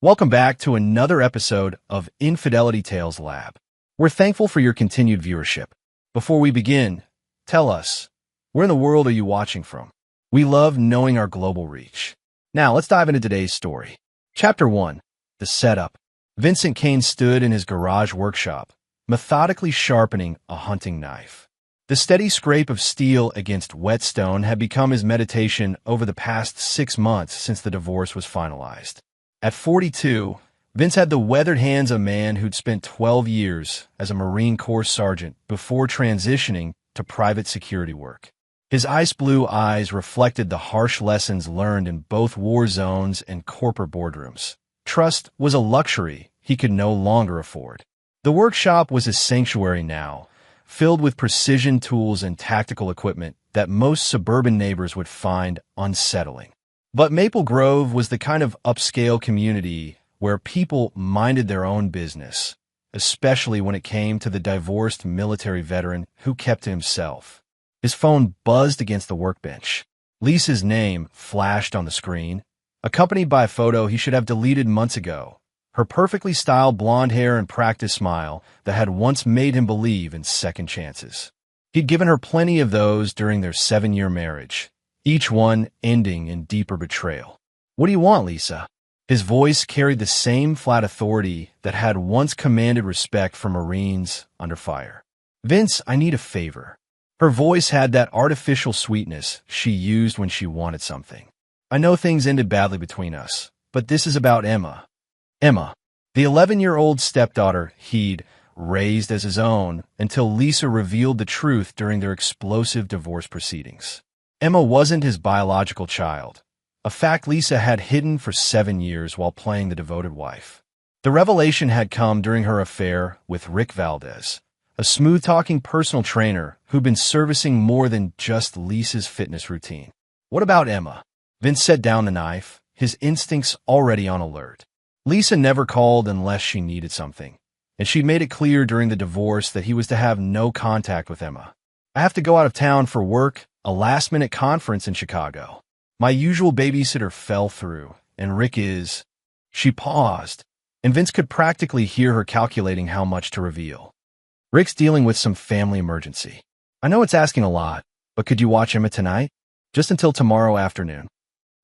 Welcome back to another episode of Infidelity Tales Lab. We're thankful for your continued viewership. Before we begin, tell us, where in the world are you watching from? We love knowing our global reach. Now, let's dive into today's story. Chapter 1. The Setup. Vincent Kane stood in his garage workshop, methodically sharpening a hunting knife. The steady scrape of steel against whetstone had become his meditation over the past 6 months since the divorce was finalized. At 42, Vince had the weathered hands of a man who'd spent 12 years as a Marine Corps sergeant before transitioning to private security work. His ice blue eyes reflected the harsh lessons learned in both war zones and corporate boardrooms. Trust was a luxury he could no longer afford. The workshop was his sanctuary now, filled with precision tools and tactical equipment that most suburban neighbors would find unsettling. But Maple Grove was the kind of upscale community where people minded their own business, especially when it came to the divorced military veteran who kept to himself. His phone buzzed against the workbench. Lisa's name flashed on the screen, accompanied by a photo he should have deleted months ago. Her perfectly styled blonde hair and practiced smile that had once made him believe in second chances. He'd given her plenty of those during their 7-year marriage, each one ending in deeper betrayal. "What do you want, Lisa?" His voice carried the same flat authority that had once commanded respect from Marines under fire. "Vince, I need a favor." Her voice had that artificial sweetness she used when she wanted something. "I know things ended badly between us, but this is about Emma." Emma, the 11-year-old stepdaughter he'd raised as his own until Lisa revealed the truth during their explosive divorce proceedings. Emma wasn't his biological child, a fact Lisa had hidden for 7 years while playing the devoted wife. The revelation had come during her affair with Rick Valdez, a smooth-talking personal trainer who'd been servicing more than just Lisa's fitness routine. "What about Emma?" Vince set down the knife, his instincts already on alert. Lisa never called unless she needed something, and she'd made it clear during the divorce that he was to have no contact with Emma. "I have to go out of town for work, a last-minute conference in Chicago. My usual babysitter fell through, and Rick is—" She paused, and Vince could practically hear her calculating how much to reveal. "Rick's dealing with some family emergency. I know it's asking a lot, but could you watch Emma tonight? Just until tomorrow afternoon."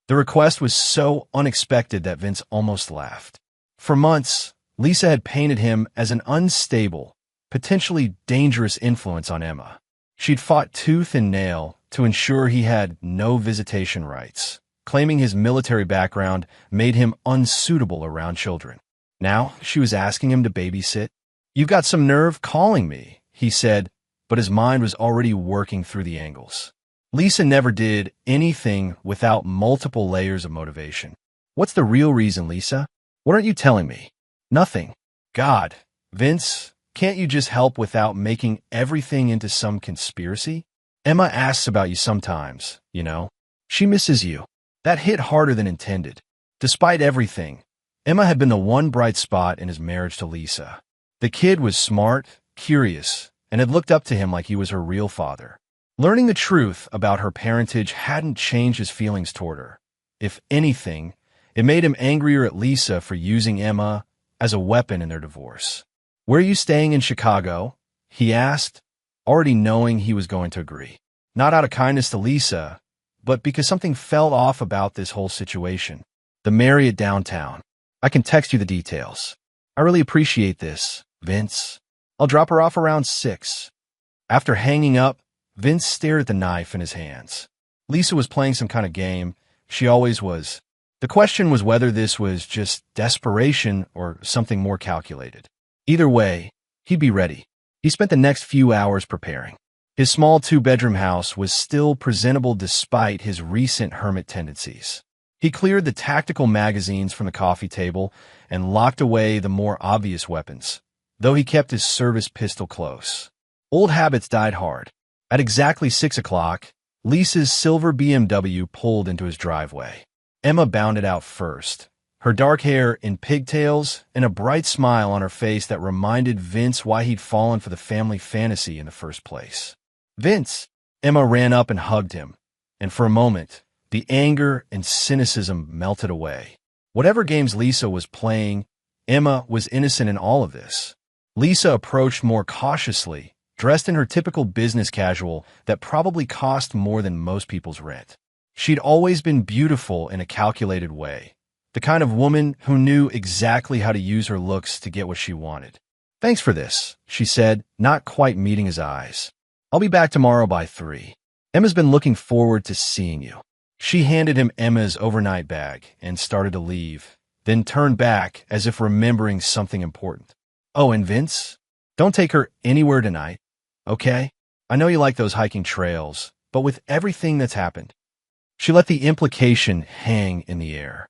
The request was so unexpected that Vince almost laughed. For months, Lisa had painted him as an unstable, potentially dangerous influence on Emma. She'd fought tooth and nail to ensure he had no visitation rights, claiming his military background made him unsuitable around children. Now she was asking him to babysit. "You've got some nerve calling me," he said, but his mind was already working through the angles. Lisa never did anything without multiple layers of motivation. "What's the real reason, Lisa? What aren't you telling me?" "Nothing." "God, Vince, can't you just help without making everything into some conspiracy? Emma asks about you sometimes, you know. She misses you." That hit harder than intended. Despite everything, Emma had been the one bright spot in his marriage to Lisa. The kid was smart, curious, and had looked up to him like he was her real father. Learning the truth about her parentage hadn't changed his feelings toward her. If anything, it made him angrier at Lisa for using Emma as a weapon in their divorce. "Where are you staying in Chicago?" he asked, already knowing he was going to agree. Not out of kindness to Lisa, but because something felt off about this whole situation. "The Marriott downtown. I can text you the details." "I really appreciate this, Vince. I'll drop her off around 6. After hanging up, Vince stared at the knife in his hands. Lisa was playing some kind of game. She always was. The question was whether this was just desperation or something more calculated. Either way, he'd be ready. He spent the next few hours preparing. His small 2-bedroom house was still presentable despite his recent hermit tendencies. He cleared the tactical magazines from the coffee table and locked away the more obvious weapons, though he kept his service pistol close. Old habits died hard. At exactly 6 o'clock, Lisa's silver BMW pulled into his driveway. Emma bounded out first, her dark hair in pigtails and a bright smile on her face that reminded Vince why he'd fallen for the family fantasy in the first place. "Vince!" Emma ran up and hugged him, and for a moment, the anger and cynicism melted away. Whatever games Lisa was playing, Emma was innocent in all of this. Lisa approached more cautiously, dressed in her typical business casual that probably cost more than most people's rent. She'd always been beautiful in a calculated way, the kind of woman who knew exactly how to use her looks to get what she wanted. "Thanks for this," she said, not quite meeting his eyes. "I'll be back tomorrow by 3. Emma's been looking forward to seeing you." She handed him Emma's overnight bag and started to leave, then turned back as if remembering something important. "Oh, and Vince, don't take her anywhere tonight, okay? I know you like those hiking trails, but with everything that's happened." She let the implication hang in the air.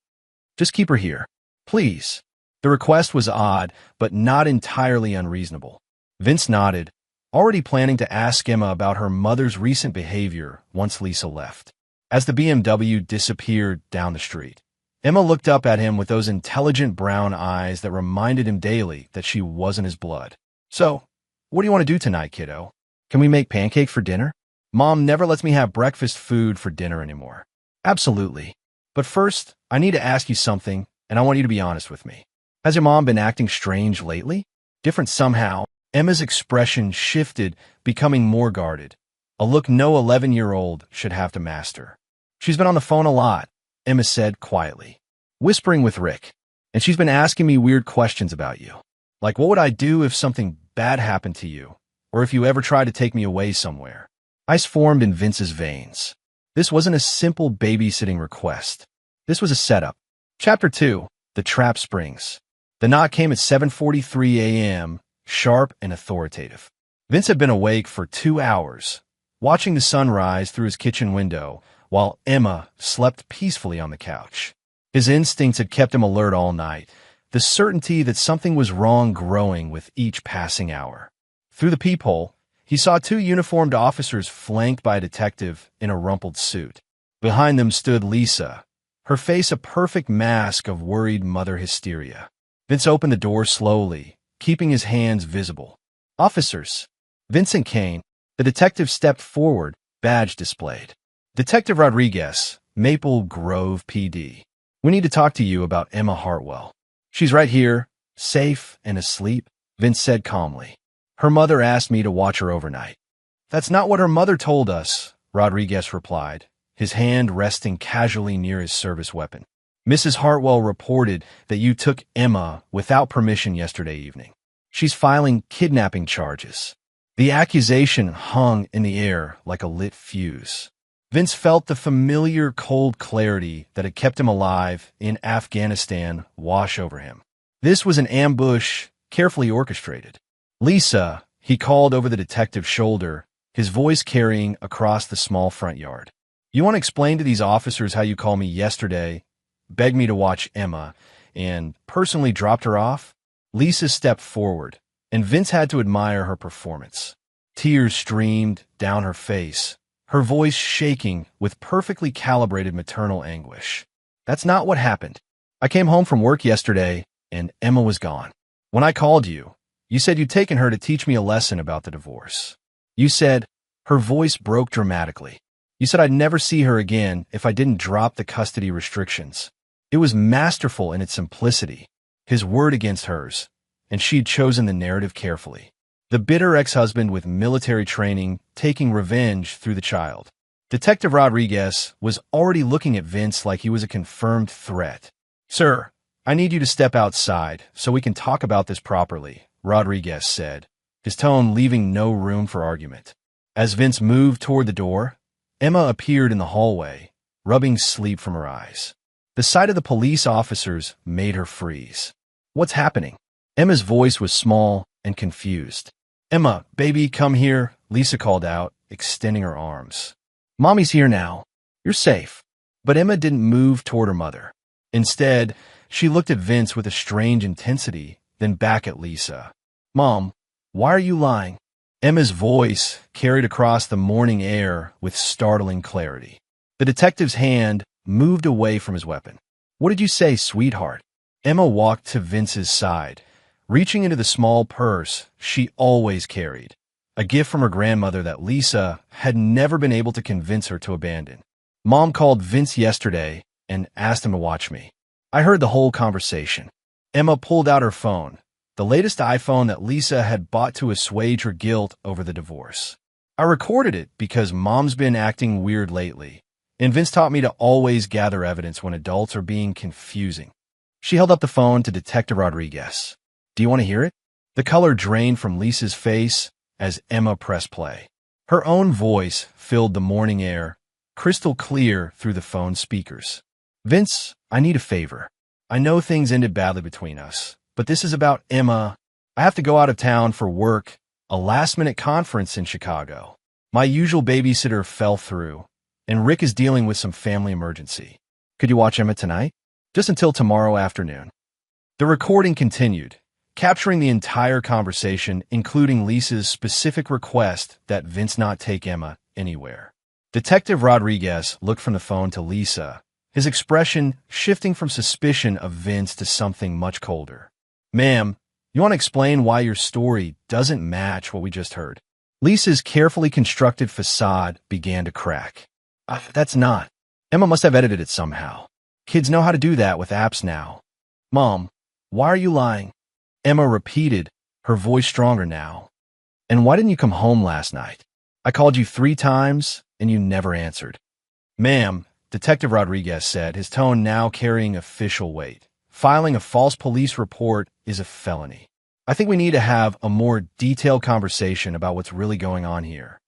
"Just keep her here, please." The request was odd, but not entirely unreasonable. Vince nodded, already planning to ask Emma about her mother's recent behavior once Lisa left. As the BMW disappeared down the street, Emma looked up at him with those intelligent brown eyes that reminded him daily that she wasn't his blood. "So, what do you want to do tonight, kiddo? Can we make pancake for dinner? Mom never lets me have breakfast food for dinner anymore." "Absolutely. But first, I need to ask you something, and I want you to be honest with me. Has your mom been acting strange lately?" Different somehow, Emma's expression shifted, becoming more guarded, a look no 11-year-old should have to master. "She's been on the phone a lot," Emma said quietly, "whispering with Rick, and she's been asking me weird questions about you. Like, what would I do if something bad happened to you, or if you ever tried to take me away somewhere?" Ice formed in Vince's veins. This wasn't a simple babysitting request. This was a setup. Chapter 2, The Trap Springs. The knock came at 7:43 a.m., sharp and authoritative. Vince had been awake for 2 hours, watching the sun rise through his kitchen window, while Emma slept peacefully on the couch. His instincts had kept him alert all night, the certainty that something was wrong growing with each passing hour. Through the peephole, he saw 2 uniformed officers flanked by a detective in a rumpled suit. Behind them stood Lisa, her face a perfect mask of worried mother hysteria. Vince opened the door slowly, keeping his hands visible. "Officers." Vincent Kane, the detective stepped forward, badge displayed. "Detective Rodriguez, Maple Grove PD. We need to talk to you about Emma Hartwell." "She's right here, safe and asleep," Vince said calmly. "Her mother asked me to watch her overnight." "That's not what her mother told us," Rodriguez replied, his hand resting casually near his service weapon. "Mrs. Hartwell reported that you took Emma without permission yesterday evening. She's filing kidnapping charges." The accusation hung in the air like a lit fuse. Vince felt the familiar cold clarity that had kept him alive in Afghanistan wash over him. This was an ambush, carefully orchestrated. "Lisa," he called over the detective's shoulder, his voice carrying across the small front yard. "You want to explain to these officers how you called me yesterday, begged me to watch Emma, and personally dropped her off?" Lisa stepped forward, and Vince had to admire her performance. Tears streamed down her face, her voice shaking with perfectly calibrated maternal anguish. "That's not what happened. I came home from work yesterday, and Emma was gone. When I called you, you said you'd taken her to teach me a lesson about the divorce. You said," her voice broke dramatically, "you said I'd never see her again if I didn't drop the custody restrictions." It was masterful in its simplicity, his word against hers, and she'd chosen the narrative carefully. The bitter ex-husband with military training taking revenge through the child. Detective Rodriguez was already looking at Vince like he was a confirmed threat. "Sir, I need you to step outside so we can talk about this properly," Rodriguez said, his tone leaving no room for argument. As Vince moved toward the door, Emma appeared in the hallway, rubbing sleep from her eyes. The sight of the police officers made her freeze. "What's happening?" Emma's voice was small and confused. "Emma, baby, come here," Lisa called out, extending her arms. "Mommy's here now. You're safe." But Emma didn't move toward her mother. Instead, she looked at Vince with a strange intensity, then back at Lisa. "Mom, why are you lying?" Emma's voice carried across the morning air with startling clarity. The detective's hand moved away from his weapon. "What did you say, sweetheart?" Emma walked to Vince's side, reaching into the small purse she always carried, a gift from her grandmother that Lisa had never been able to convince her to abandon. "Mom called Vince yesterday and asked him to watch me." I heard the whole conversation. Emma pulled out her phone, the latest iPhone that Lisa had bought to assuage her guilt over the divorce. I recorded it because Mom's been acting weird lately, and Vince taught me to always gather evidence when adults are being confusing. She held up the phone to Detective Rodriguez. Do you want to hear it? The color drained from Lisa's face as Emma pressed play. Her own voice filled the morning air, crystal clear through the phone speakers. Vince, I need a favor. I know things ended badly between us, but this is about Emma. I have to go out of town for work, a last-minute conference in Chicago. My usual babysitter fell through, and Rick is dealing with some family emergency. Could you watch Emma tonight? Just until tomorrow afternoon. The recording continued, capturing the entire conversation, including Lisa's specific request that Vince not take Emma anywhere. Detective Rodriguez looked from the phone to Lisa, his expression shifting from suspicion of Vince to something much colder. Ma'am, you want to explain why your story doesn't match what we just heard? Lisa's carefully constructed facade began to crack. That's not. Emma must have edited it somehow. Kids know how to do that with apps now. Mom, why are you lying? Emma repeated, her voice stronger now. And why didn't you come home last night? I called you 3 times, and you never answered. Ma'am, Detective Rodriguez said, his tone now carrying official weight. Filing a false police report is a felony. I think we need to have a more detailed conversation about what's really going on here.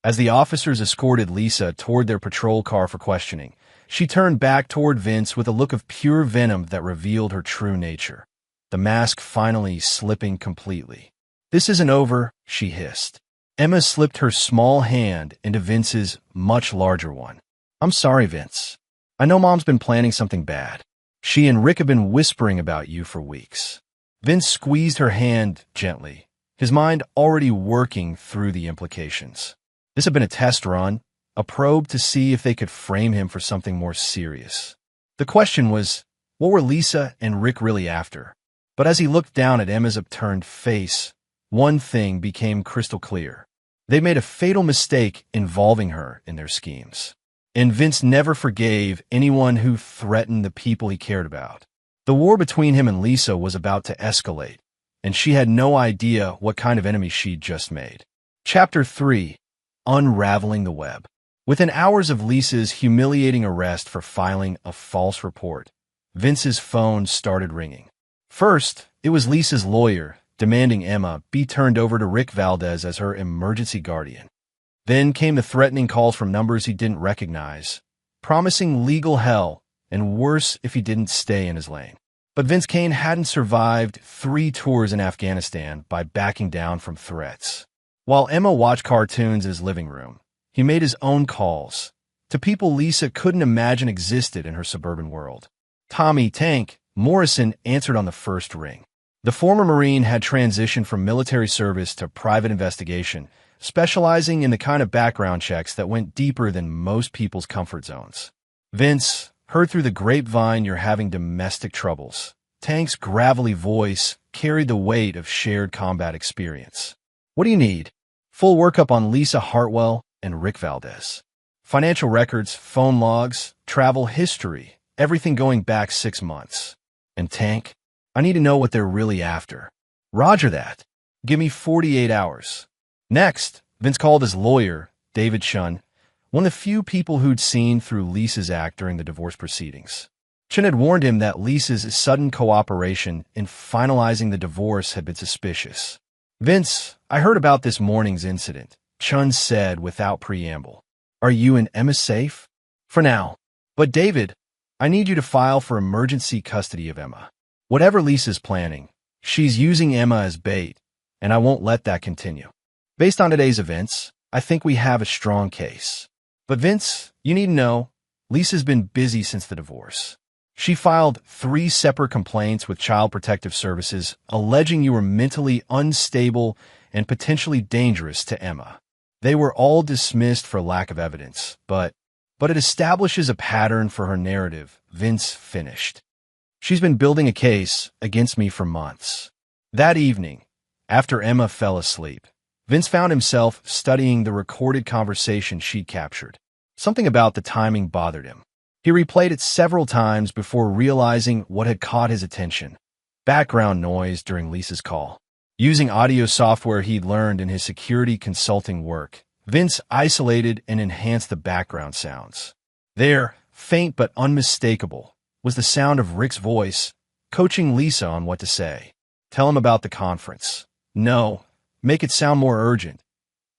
As the officers escorted Lisa toward their patrol car for questioning, she turned back toward Vince with a look of pure venom that revealed her true nature, the mask finally slipping completely. This isn't over, she hissed. Emma slipped her small hand into Vince's much larger one. I'm sorry, Vince. I know Mom's been planning something bad. She and Rick have been whispering about you for weeks. Vince squeezed her hand gently, his mind already working through the implications. This had been a test run, a probe to see if they could frame him for something more serious. The question was, what were Lisa and Rick really after? But as he looked down at Emma's upturned face, one thing became crystal clear. They made a fatal mistake involving her in their schemes. And Vince never forgave anyone who threatened the people he cared about. The war between him and Lisa was about to escalate, and she had no idea what kind of enemy she'd just made. Chapter 3. Unraveling the Web. Within hours of Lisa's humiliating arrest for filing a false report, Vince's phone started ringing. First, it was Lisa's lawyer, demanding Emma be turned over to Rick Valdez as her emergency guardian. Then came the threatening calls from numbers he didn't recognize, promising legal hell and worse if he didn't stay in his lane. But Vince Kane hadn't survived 3 tours in Afghanistan by backing down from threats. While Emma watched cartoons in his living room, he made his own calls to people Lisa couldn't imagine existed in her suburban world. Tommy Tank Morrison answered on the first ring. The former Marine had transitioned from military service to private investigation, specializing in the kind of background checks that went deeper than most people's comfort zones. Vince heard through the grapevine you're having domestic troubles. Tank's gravelly voice carried the weight of shared combat experience. What do you need? Full workup on Lisa Hartwell and Rick Valdez. Financial records, phone logs, travel history, everything going back 6 months. And Tank, I need to know what they're really after. Roger that. Give me 48 hours. Next, Vince called his lawyer, David Chun, one of the few people who'd seen through Lisa's act during the divorce proceedings. Chun had warned him that Lisa's sudden cooperation in finalizing the divorce had been suspicious. Vince, I heard about this morning's incident, Chun said without preamble. Are you and Emma safe? For now. But David, I need you to file for emergency custody of Emma. Whatever Lisa's planning, she's using Emma as bait, and I won't let that continue. Based on today's events, I think we have a strong case. But Vince, you need to know, Lisa's been busy since the divorce. She filed 3 separate complaints with Child Protective Services alleging you were mentally unstable and potentially dangerous to Emma. They were all dismissed for lack of evidence, but it establishes a pattern for her narrative, Vince finished. She's been building a case against me for months. That evening, after Emma fell asleep, Vince found himself studying the recorded conversation she'd captured. Something about the timing bothered him. He replayed it several times before realizing what had caught his attention. Background noise during Lisa's call. Using audio software he'd learned in his security consulting work, Vince isolated and enhanced the background sounds. There, faint but unmistakable, was the sound of Rick's voice, coaching Lisa on what to say. Tell him about the conference. No, make it sound more urgent.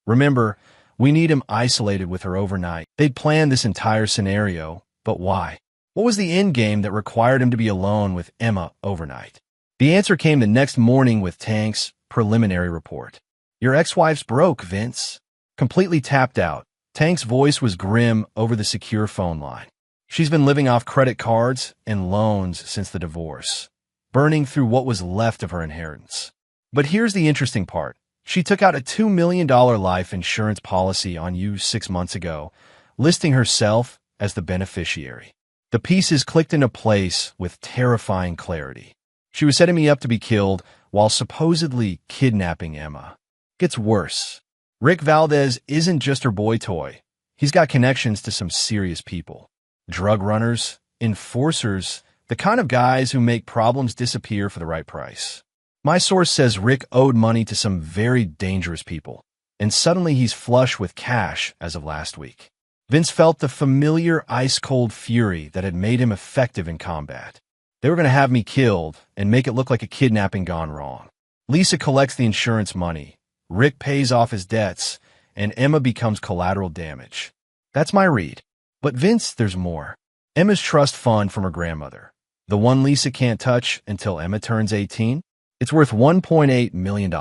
Remember, we need him isolated with her overnight. They'd planned this entire scenario, but why? What was the end game that required him to be alone with Emma overnight? The answer came the next morning with Tank's preliminary report. Your ex-wife's broke, Vince. Completely tapped out. Tank's voice was grim over the secure phone line. She's been living off credit cards and loans since the divorce, burning through what was left of her inheritance. But here's the interesting part. She took out a $2 million life insurance policy on you 6 months ago, listing herself as the beneficiary. The pieces clicked into place with terrifying clarity. She was setting me up to be killed while supposedly kidnapping Emma. Gets worse. Rick Valdez isn't just her boy toy. He's got connections to some serious people. Drug runners, enforcers, the kind of guys who make problems disappear for the right price. My source says Rick owed money to some very dangerous people, and suddenly he's flush with cash as of last week. Vince felt the familiar ice-cold fury that had made him effective in combat. They were going to have me killed and make it look like a kidnapping gone wrong. Lisa collects the insurance money, Rick pays off his debts, and Emma becomes collateral damage. That's my read. But Vince, there's more. Emma's trust fund from her grandmother, the one Lisa can't touch until Emma turns 18, it's worth $1.8 million.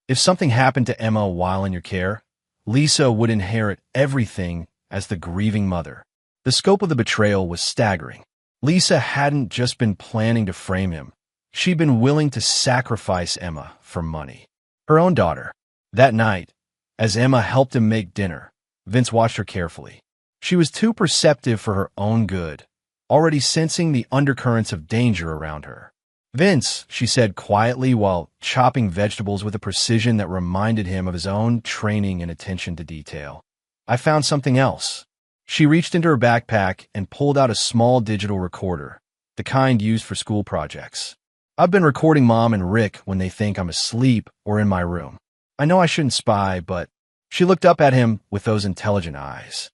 If something happened to Emma while in your care, Lisa would inherit everything as the grieving mother. The scope of the betrayal was staggering. Lisa hadn't just been planning to frame him. She'd been willing to sacrifice Emma for money. Her own daughter. That night, as Emma helped him make dinner, Vince watched her carefully. She was too perceptive for her own good, already sensing the undercurrents of danger around her. Vince, she said quietly while chopping vegetables with a precision that reminded him of his own training and attention to detail. I found something else. She reached into her backpack and pulled out a small digital recorder, the kind used for school projects. I've been recording Mom and Rick when they think I'm asleep or in my room. I know I shouldn't spy, but she looked up at him with those intelligent eyes.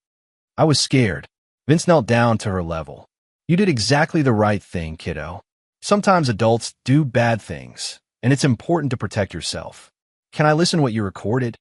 I was scared. Vince knelt down to her level. You did exactly the right thing, kiddo. Sometimes adults do bad things, and it's important to protect yourself. Can I listen to what you recorded?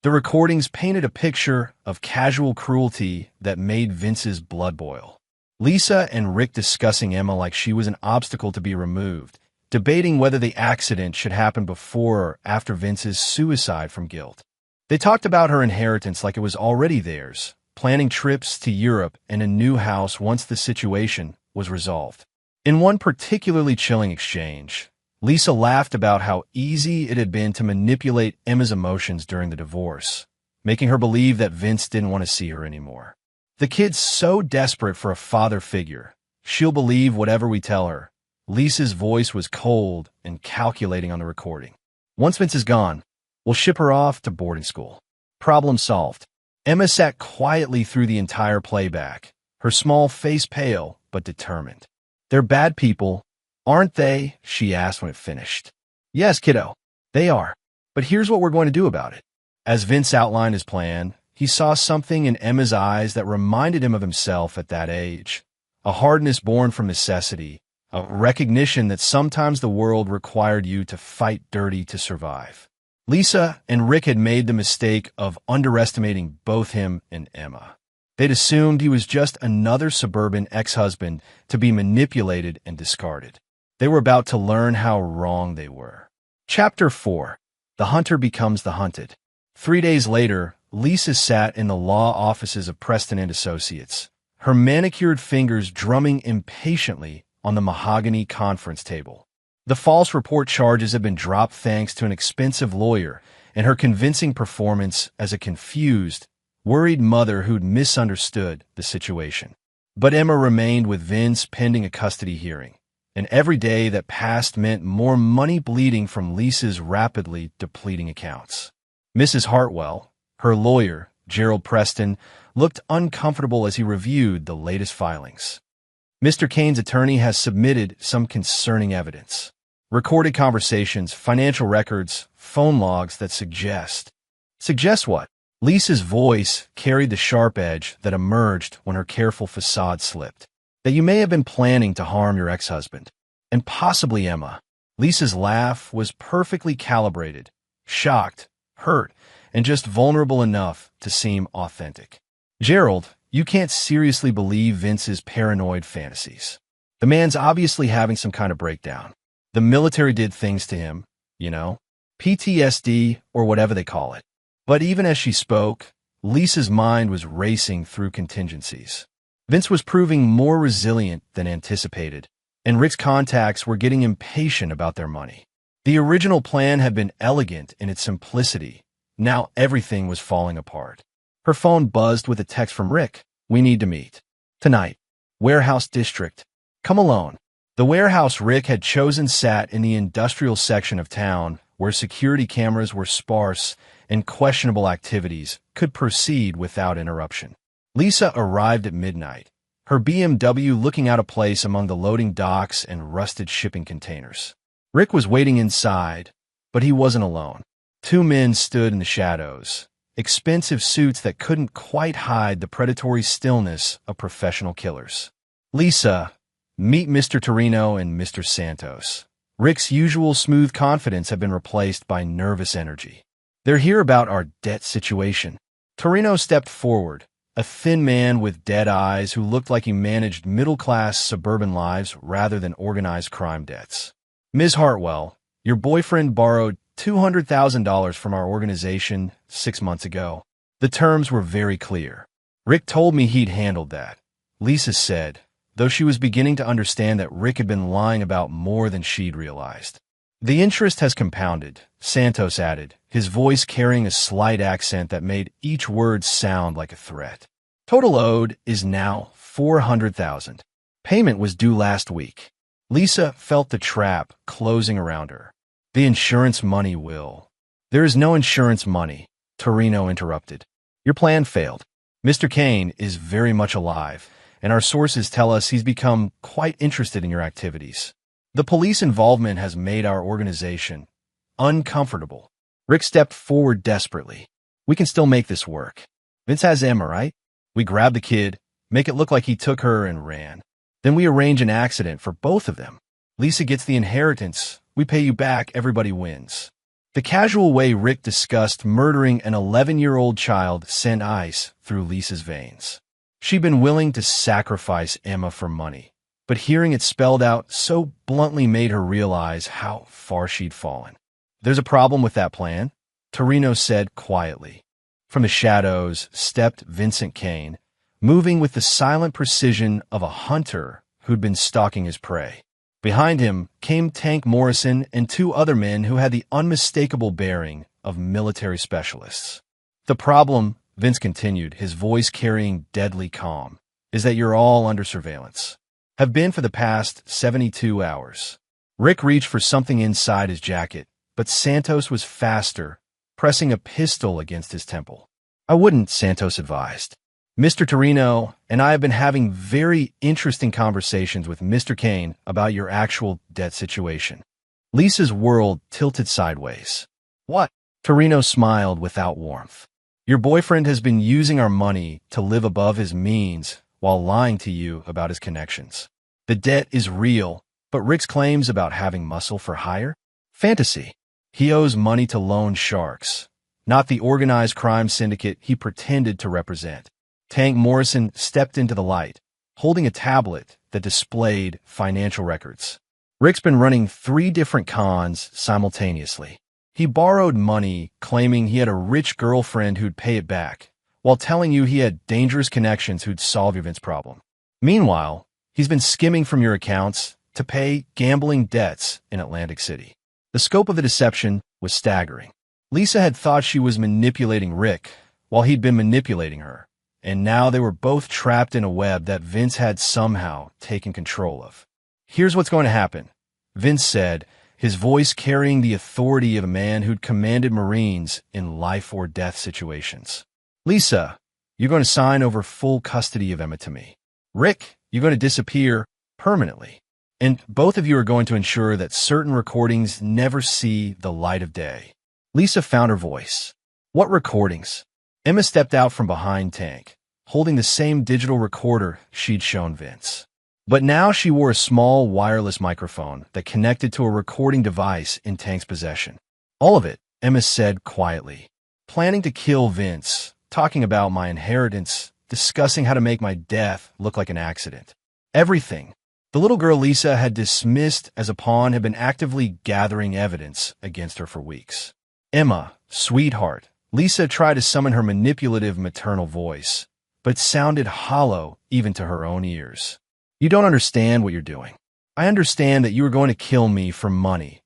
The recordings painted a picture of casual cruelty that made Vince's blood boil. Lisa and Rick discussing Emma like she was an obstacle to be removed, debating whether the accident should happen before or after Vince's suicide from guilt. They talked about her inheritance like it was already theirs, planning trips to Europe and a new house once the situation was resolved. In one particularly chilling exchange, Lisa laughed about how easy it had been to manipulate Emma's emotions during the divorce, making her believe that Vince didn't want to see her anymore. The kid's so desperate for a father figure, she'll believe whatever we tell her. Lisa's voice was cold and calculating on the recording. Once Vince is gone, we'll ship her off to boarding school. Problem solved. Emma sat quietly through the entire playback, her small face pale but determined. They're bad people, aren't they? She asked when it finished. Yes, kiddo, they are. But here's what we're going to do about it. As Vince outlined his plan, he saw something in Emma's eyes that reminded him of himself at that age. A hardness born from necessity, a recognition that sometimes the world required you to fight dirty to survive. Lisa and Rick had made the mistake of underestimating both him and Emma. They'd assumed he was just another suburban ex-husband to be manipulated and discarded. They were about to learn how wrong they were. Chapter 4. The Hunter Becomes the Hunted. 3 days later, Lisa sat in the law offices of Preston and Associates, her manicured fingers drumming impatiently on the mahogany conference table. The false report charges had been dropped thanks to an expensive lawyer and her convincing performance as a confused, worried mother who'd misunderstood the situation. But Emma remained with Vince pending a custody hearing, and every day that passed meant more money bleeding from Lisa's rapidly depleting accounts. Mrs. Hartwell, her lawyer, Gerald Preston, looked uncomfortable as he reviewed the latest filings. Mr. Kane's attorney has submitted some concerning evidence. Recorded conversations, financial records, phone logs that suggest. Suggest what? Lisa's voice carried the sharp edge that emerged when her careful facade slipped. That you may have been planning to harm your ex-husband. And possibly Emma. Lisa's laugh was perfectly calibrated, shocked, hurt, and just vulnerable enough to seem authentic. Gerald, you can't seriously believe Vince's paranoid fantasies. The man's obviously having some kind of breakdown. The military did things to him, you know, PTSD or whatever they call it. But even as she spoke, Lisa's mind was racing through contingencies. Vince was proving more resilient than anticipated, and Rick's contacts were getting impatient about their money. The original plan had been elegant in its simplicity. Now everything was falling apart. Her phone buzzed with a text from Rick. We need to meet. Tonight. Warehouse District. Come alone. The warehouse Rick had chosen sat in the industrial section of town, where security cameras were sparse and questionable activities could proceed without interruption. Lisa arrived at midnight, her BMW looking out of place among the loading docks and rusted shipping containers. Rick was waiting inside, but he wasn't alone. Two men stood in the shadows, expensive suits that couldn't quite hide the predatory stillness of professional killers. Lisa, meet Mr. Torino and Mr. Santos. Rick's usual smooth confidence had been replaced by nervous energy. They're here about our debt situation. Torino stepped forward, a thin man with dead eyes who looked like he managed middle-class suburban lives rather than organized crime debts. Ms. Hartwell, your boyfriend borrowed $200,000 from our organization 6 months ago. The terms were very clear. Rick told me he'd handled that, Lisa said, though she was beginning to understand that Rick had been lying about more than she'd realized. The interest has compounded, Santos added, his voice carrying a slight accent that made each word sound like a threat. Total owed is now $400,000. Payment was due last week. Lisa felt the trap closing around her. The insurance money will. There is no insurance money, Torino interrupted. Your plan failed. Mr. Kane is very much alive, and our sources tell us he's become quite interested in your activities. The police involvement has made our organization uncomfortable. Rick stepped forward desperately. We can still make this work. Vince has Emma, right? We grab the kid, make it look like he took her and ran. Then we arrange an accident for both of them. Lisa gets the inheritance. We pay you back. Everybody wins. The casual way Rick discussed murdering an 11-year-old child sent ice through Lisa's veins. She'd been willing to sacrifice Emma for money, but hearing it spelled out so bluntly made her realize how far she'd fallen. There's a problem with that plan, Torino said quietly. From the shadows stepped Vincent Kane, moving with the silent precision of a hunter who'd been stalking his prey. Behind him came Tank Morrison and two other men who had the unmistakable bearing of military specialists. The problem, Vince continued, his voice carrying deadly calm, is that you're all under surveillance. Have been for the past 72 hours. Rick reached for something inside his jacket, but Santos was faster, pressing a pistol against his temple. I wouldn't, Santos advised. Mr. Torino and I have been having very interesting conversations with Mr. Kane about your actual debt situation. Lisa's world tilted sideways. What? Torino smiled without warmth. Your boyfriend has been using our money to live above his means while lying to you about his connections. The debt is real, but Rick's claims about having muscle for hire? Fantasy. He owes money to loan sharks, not the organized crime syndicate he pretended to represent. Tank Morrison stepped into the light, holding a tablet that displayed financial records. Rick's been running 3 different cons simultaneously. He borrowed money, claiming he had a rich girlfriend who'd pay it back, while telling you he had dangerous connections who'd solve your Vince problem. Meanwhile, he's been skimming from your accounts to pay gambling debts in Atlantic City. The scope of the deception was staggering. Lisa had thought she was manipulating Rick, while he'd been manipulating her. And now they were both trapped in a web that Vince had somehow taken control of. Here's what's going to happen, Vince said, his voice carrying the authority of a man who'd commanded Marines in life-or-death situations. Lisa, you're going to sign over full custody of Emma to me. Rick, you're going to disappear permanently. And both of you are going to ensure that certain recordings never see the light of day. Lisa found her voice. What recordings? Emma stepped out from behind Tank, holding the same digital recorder she'd shown Vince. But now she wore a small wireless microphone that connected to a recording device in Tank's possession. All of it, Emma said quietly. Planning to kill Vince, talking about my inheritance, discussing how to make my death look like an accident. Everything. The little girl Lisa had dismissed as a pawn had been actively gathering evidence against her for weeks. Emma, sweetheart. Lisa tried to summon her manipulative maternal voice, but it sounded hollow even to her own ears. You don't understand what you're doing. I understand that you are going to kill me for money,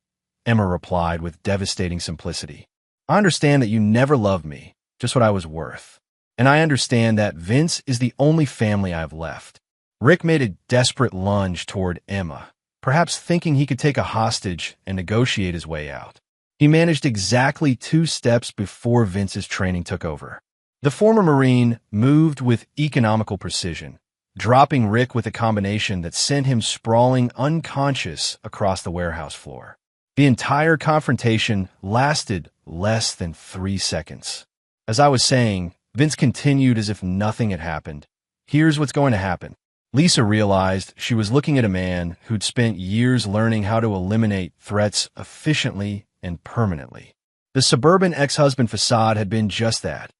Emma replied with devastating simplicity. I understand that you never loved me, just what I was worth. And I understand that Vince is the only family I have left. Rick made a desperate lunge toward Emma, perhaps thinking he could take a hostage and negotiate his way out. He managed exactly 2 steps before Vince's training took over. The former Marine moved with economical precision, dropping Rick with a combination that sent him sprawling unconscious across the warehouse floor. The entire confrontation lasted less than 3 seconds. As I was saying, Vince continued as if nothing had happened. Here's what's going to happen. Lisa realized she was looking at a man who'd spent years learning how to eliminate threats efficiently and permanently. The suburban ex-husband facade had been just that,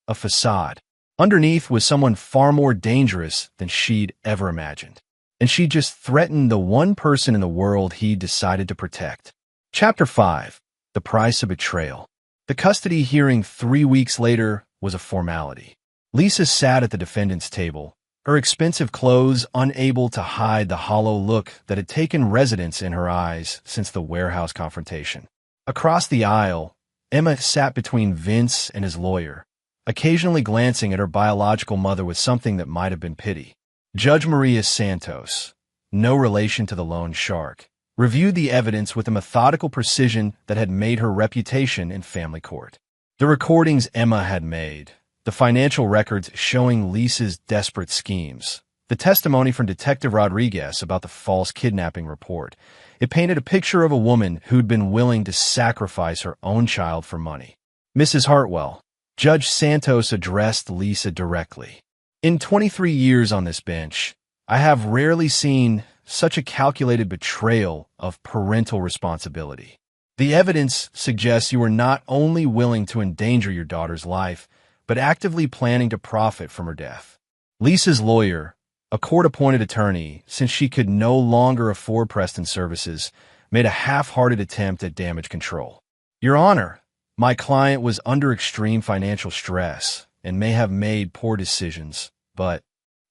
a facade. Underneath was someone far more dangerous than she'd ever imagined. And she just threatened the one person in the world he decided to protect. Chapter 5. The Price of Betrayal. The custody hearing 3 weeks later was a formality. Lisa sat at the defendant's table, her expensive clothes unable to hide the hollow look that had taken residence in her eyes since the warehouse confrontation. Across the aisle, Emma sat between Vince and his lawyer, occasionally glancing at her biological mother with something that might have been pity. Judge Maria Santos, no relation to the loan shark, reviewed the evidence with a methodical precision that had made her reputation in family court. The recordings Emma had made, the financial records showing Lisa's desperate schemes, the testimony from Detective Rodriguez about the false kidnapping report. It painted a picture of a woman who'd been willing to sacrifice her own child for money. Mrs. Hartwell, Judge Santos addressed Lisa directly. In 23 years on this bench, I have rarely seen such a calculated betrayal of parental responsibility. The evidence suggests you were not only willing to endanger your daughter's life, but actively planning to profit from her death. Lisa's lawyer, a court-appointed attorney, since she could no longer afford Preston's services, made a half-hearted attempt at damage control. Your Honor, my client was under extreme financial stress and may have made poor decisions, but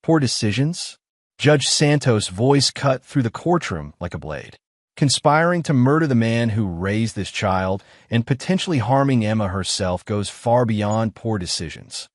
poor decisions? Judge Santos' voice cut through the courtroom like a blade. Conspiring to murder the man who raised this child and potentially harming Emma herself goes far beyond poor decisions.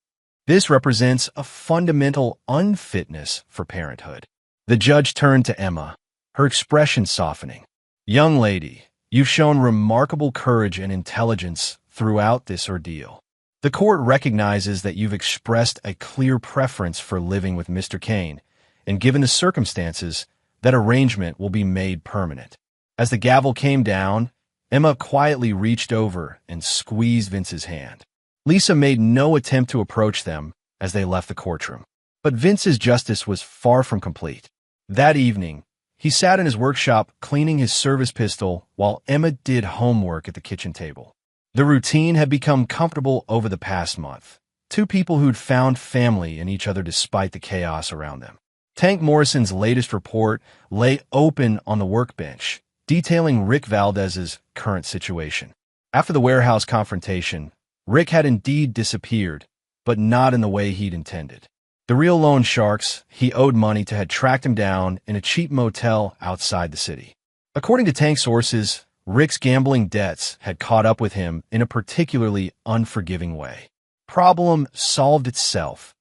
This represents a fundamental unfitness for parenthood. The judge turned to Emma, her expression softening. Young lady, you've shown remarkable courage and intelligence throughout this ordeal. The court recognizes that you've expressed a clear preference for living with Mr. Kane, and given the circumstances, that arrangement will be made permanent. As the gavel came down, Emma quietly reached over and squeezed Vince's hand. Lisa made no attempt to approach them as they left the courtroom. But Vince's justice was far from complete. That evening, he sat in his workshop cleaning his service pistol while Emma did homework at the kitchen table. The routine had become comfortable over the past month. 2 people who'd found family in each other despite the chaos around them. Tank Morrison's latest report lay open on the workbench, detailing Rick Valdez's current situation. After the warehouse confrontation, Rick had indeed disappeared, but not in the way he'd intended. The real loan sharks he owed money to had tracked him down in a cheap motel outside the city. According to Tank sources, Rick's gambling debts had caught up with him in a particularly unforgiving way. Problem solved itself,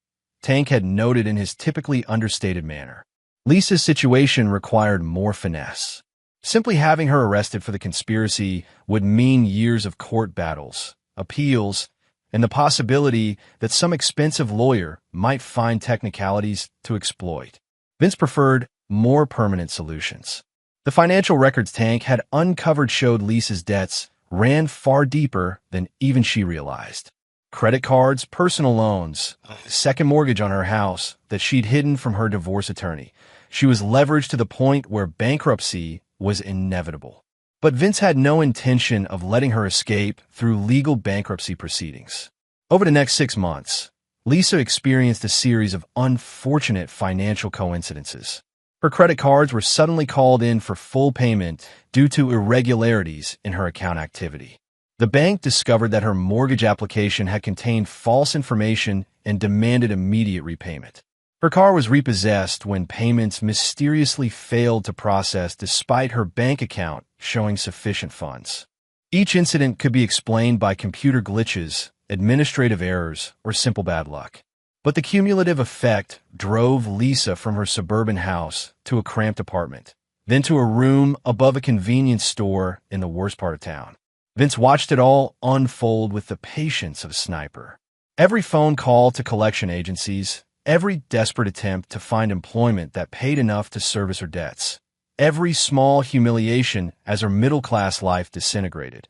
Tank had noted in his typically understated manner. Lisa's situation required more finesse. Simply having her arrested for the conspiracy would mean years of court battles, appeals, and the possibility that some expensive lawyer might find technicalities to exploit. Vince preferred more permanent solutions. The financial records tank had uncovered showed Lisa's debts ran far deeper than even she realized. Credit cards, personal loans, second mortgage on her house that she'd hidden from her divorce attorney. She was leveraged to the point where bankruptcy was inevitable. But Vince had no intention of letting her escape through legal bankruptcy proceedings. Over the next 6 months, Lisa experienced a series of unfortunate financial coincidences. Her credit cards were suddenly called in for full payment due to irregularities in her account activity. The bank discovered that her mortgage application had contained false information and demanded immediate repayment. Her car was repossessed when payments mysteriously failed to process despite her bank account showing sufficient funds. Each incident could be explained by computer glitches, administrative errors, or simple bad luck. But the cumulative effect drove Lisa from her suburban house to a cramped apartment, then to a room above a convenience store in the worst part of town. Vince watched it all unfold with the patience of a sniper. Every phone call to collection agencies, every desperate attempt to find employment that paid enough to service her debts, every small humiliation as her middle-class life disintegrated.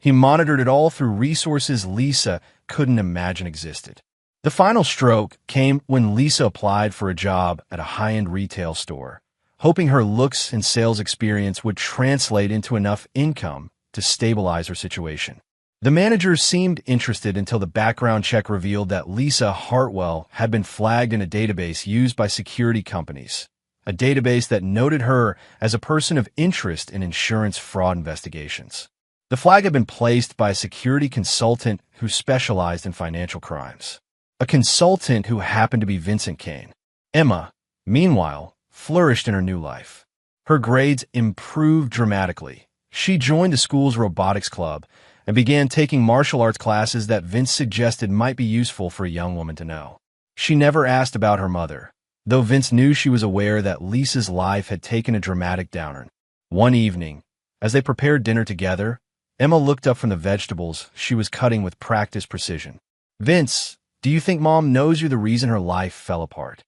He monitored it all through resources Lisa couldn't imagine existed. The final stroke came when Lisa applied for a job at a high-end retail store, hoping her looks and sales experience would translate into enough income to stabilize her situation. The manager seemed interested until the background check revealed that Lisa Hartwell had been flagged in a database used by security companies, a database that noted her as a person of interest in insurance fraud investigations. The flag had been placed by a security consultant who specialized in financial crimes. A consultant who happened to be Vincent Kane. Emma, meanwhile, flourished in her new life. Her grades improved dramatically. She joined the school's robotics club and began taking martial arts classes that Vince suggested might be useful for a young woman to know. She never asked about her mother, though Vince knew she was aware that Lisa's life had taken a dramatic downturn. One evening, as they prepared dinner together, Emma looked up from the vegetables she was cutting with practiced precision. "Vince, do you think Mom knows you're the reason her life fell apart?"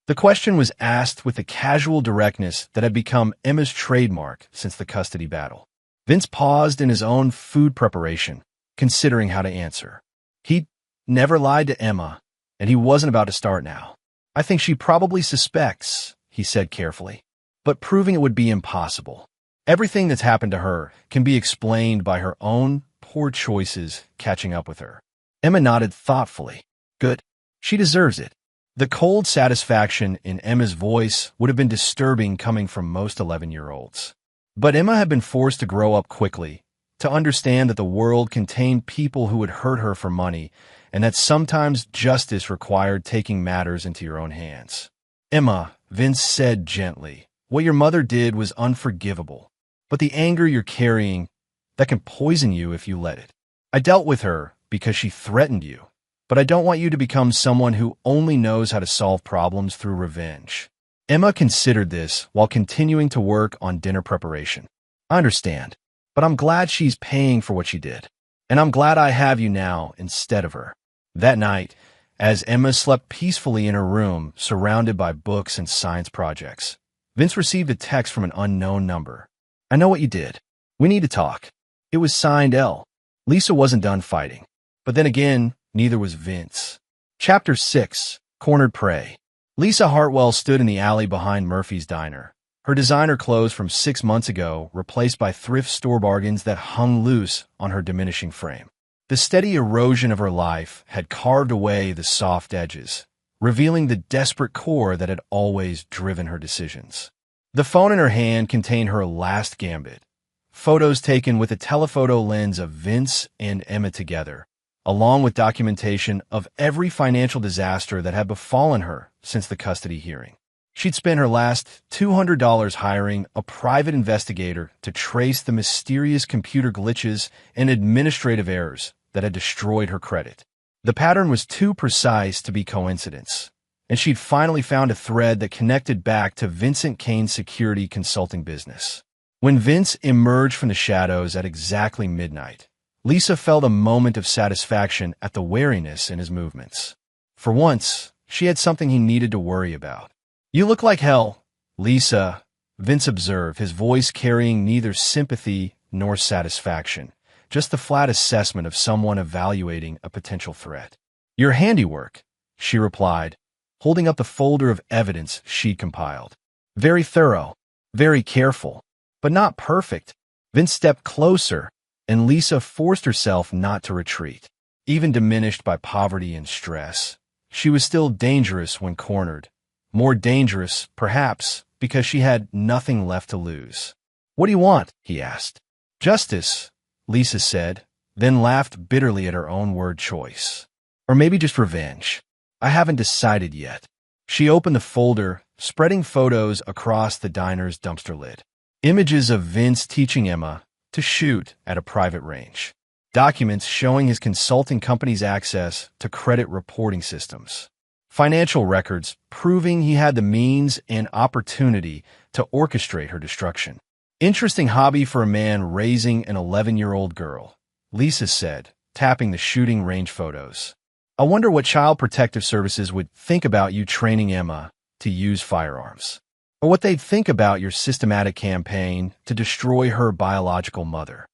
The question was asked with the casual directness that had become Emma's trademark since the custody battle. Vince paused in his own food preparation, considering how to answer. He'd never lied to Emma, and he wasn't about to start now. "I think she probably suspects," he said carefully, "but proving it would be impossible. Everything that's happened to her can be explained by her own poor choices catching up with her." Emma nodded thoughtfully. "Good. She deserves it." The cold satisfaction in Emma's voice would have been disturbing coming from most 11-year-olds. But Emma had been forced to grow up quickly, to understand that the world contained people who would hurt her for money, and that sometimes justice required taking matters into your own hands. "Emma," Vince said gently, "what your mother did was unforgivable. But the anger you're carrying, that can poison you if you let it. I dealt with her because she threatened you, but I don't want you to become someone who only knows how to solve problems through revenge." Emma considered this while continuing to work on dinner preparation. "I understand, but I'm glad she's paying for what she did. And I'm glad I have you now instead of her." That night, as Emma slept peacefully in her room, surrounded by books and science projects, Vince received a text from an unknown number. "I know what you did. We need to talk." It was signed L. Lisa wasn't done fighting. But then again, neither was Vince. Chapter 6. Cornered Prey. Lisa Hartwell stood in the alley behind Murphy's Diner, her designer clothes from 6 months ago replaced by thrift store bargains that hung loose on her diminishing frame. The steady erosion of her life had carved away the soft edges, revealing the desperate core that had always driven her decisions. The phone in her hand contained her last gambit, photos taken with a telephoto lens of Vince and Emma together, along with documentation of every financial disaster that had befallen her since the custody hearing. She'd spent her last $200 hiring a private investigator to trace the mysterious computer glitches and administrative errors that had destroyed her credit. The pattern was too precise to be coincidence, and she'd finally found a thread that connected back to Vincent Kane's security consulting business. When Vince emerged from the shadows at exactly midnight, Lisa felt a moment of satisfaction at the wariness in his movements. For once, she had something he needed to worry about. "You look like hell, Lisa," Vince observed, his voice carrying neither sympathy nor satisfaction, just the flat assessment of someone evaluating a potential threat. "Your handiwork," she replied, holding up the folder of evidence she'd compiled. "Very thorough, very careful, but not perfect." Vince stepped closer, and Lisa forced herself not to retreat. Even diminished by poverty and stress, she was still dangerous when cornered. More dangerous, perhaps, because she had nothing left to lose. "What do you want?" he asked. "Justice," Lisa said, then laughed bitterly at her own word choice. "Or maybe just revenge. I haven't decided yet." She opened the folder, spreading photos across the diner's dumpster lid. Images of Vince teaching Emma to shoot at a private range. Documents showing his consulting company's access to credit reporting systems. Financial records proving he had the means and opportunity to orchestrate her destruction. "Interesting hobby for a man raising an 11-year-old girl," Lisa said, tapping the shooting range photos. "I wonder what Child Protective Services would think about you training Emma to use firearms. Or what they'd think about your systematic campaign to destroy her biological mother."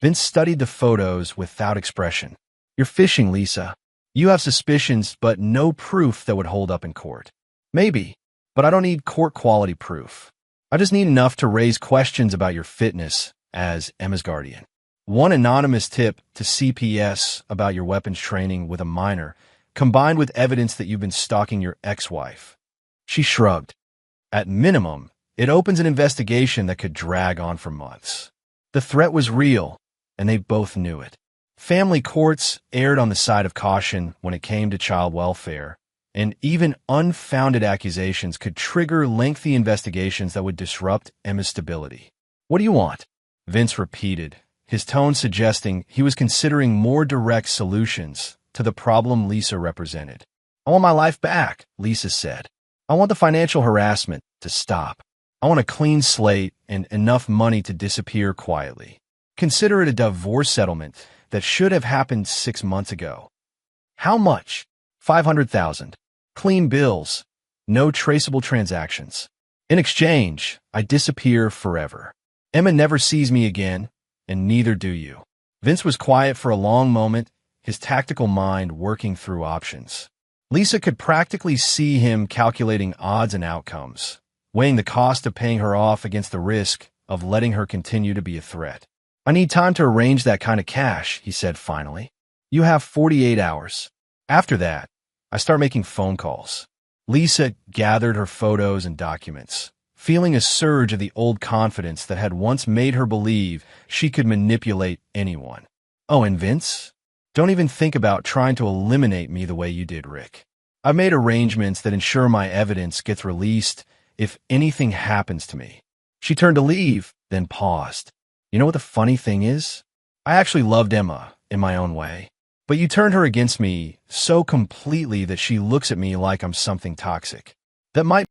Vince studied the photos without expression. "You're fishing, Lisa. You have suspicions, but no proof that would hold up in court." "Maybe, but I don't need court-quality proof. I just need enough to raise questions about your fitness as Emma's guardian. One anonymous tip to CPS about your weapons training with a minor, combined with evidence that you've been stalking your ex-wife." She shrugged. "At minimum, it opens an investigation that could drag on for months." The threat was real, and they both knew it. Family courts erred on the side of caution when it came to child welfare, and even unfounded accusations could trigger lengthy investigations that would disrupt Emma's stability. "What do you want?" Vince repeated, his tone suggesting he was considering more direct solutions to the problem Lisa represented. "I want my life back," Lisa said. "I want the financial harassment to stop. I want a clean slate and enough money to disappear quietly. Consider it a divorce settlement that should have happened 6 months ago." "How much?" $500,000. "Clean bills. No traceable transactions. In exchange, I disappear forever. Emma never sees me again, and neither do you." Vince was quiet for a long moment, his tactical mind working through options. Lisa could practically see him calculating odds and outcomes, weighing the cost of paying her off against the risk of letting her continue to be a threat. "I need time to arrange that kind of cash," he said finally. "You have 48 hours. After that, I start making phone calls." Lisa gathered her photos and documents, feeling a surge of the old confidence that had once made her believe she could manipulate anyone. "Oh, and Vince? Don't even think about trying to eliminate me the way you did, Rick. I've made arrangements that ensure my evidence gets released if anything happens to me." She turned to leave, then paused. "You know what the funny thing is? I actually loved Emma in my own way. But you turned her against me so completely that she looks at me like I'm something toxic.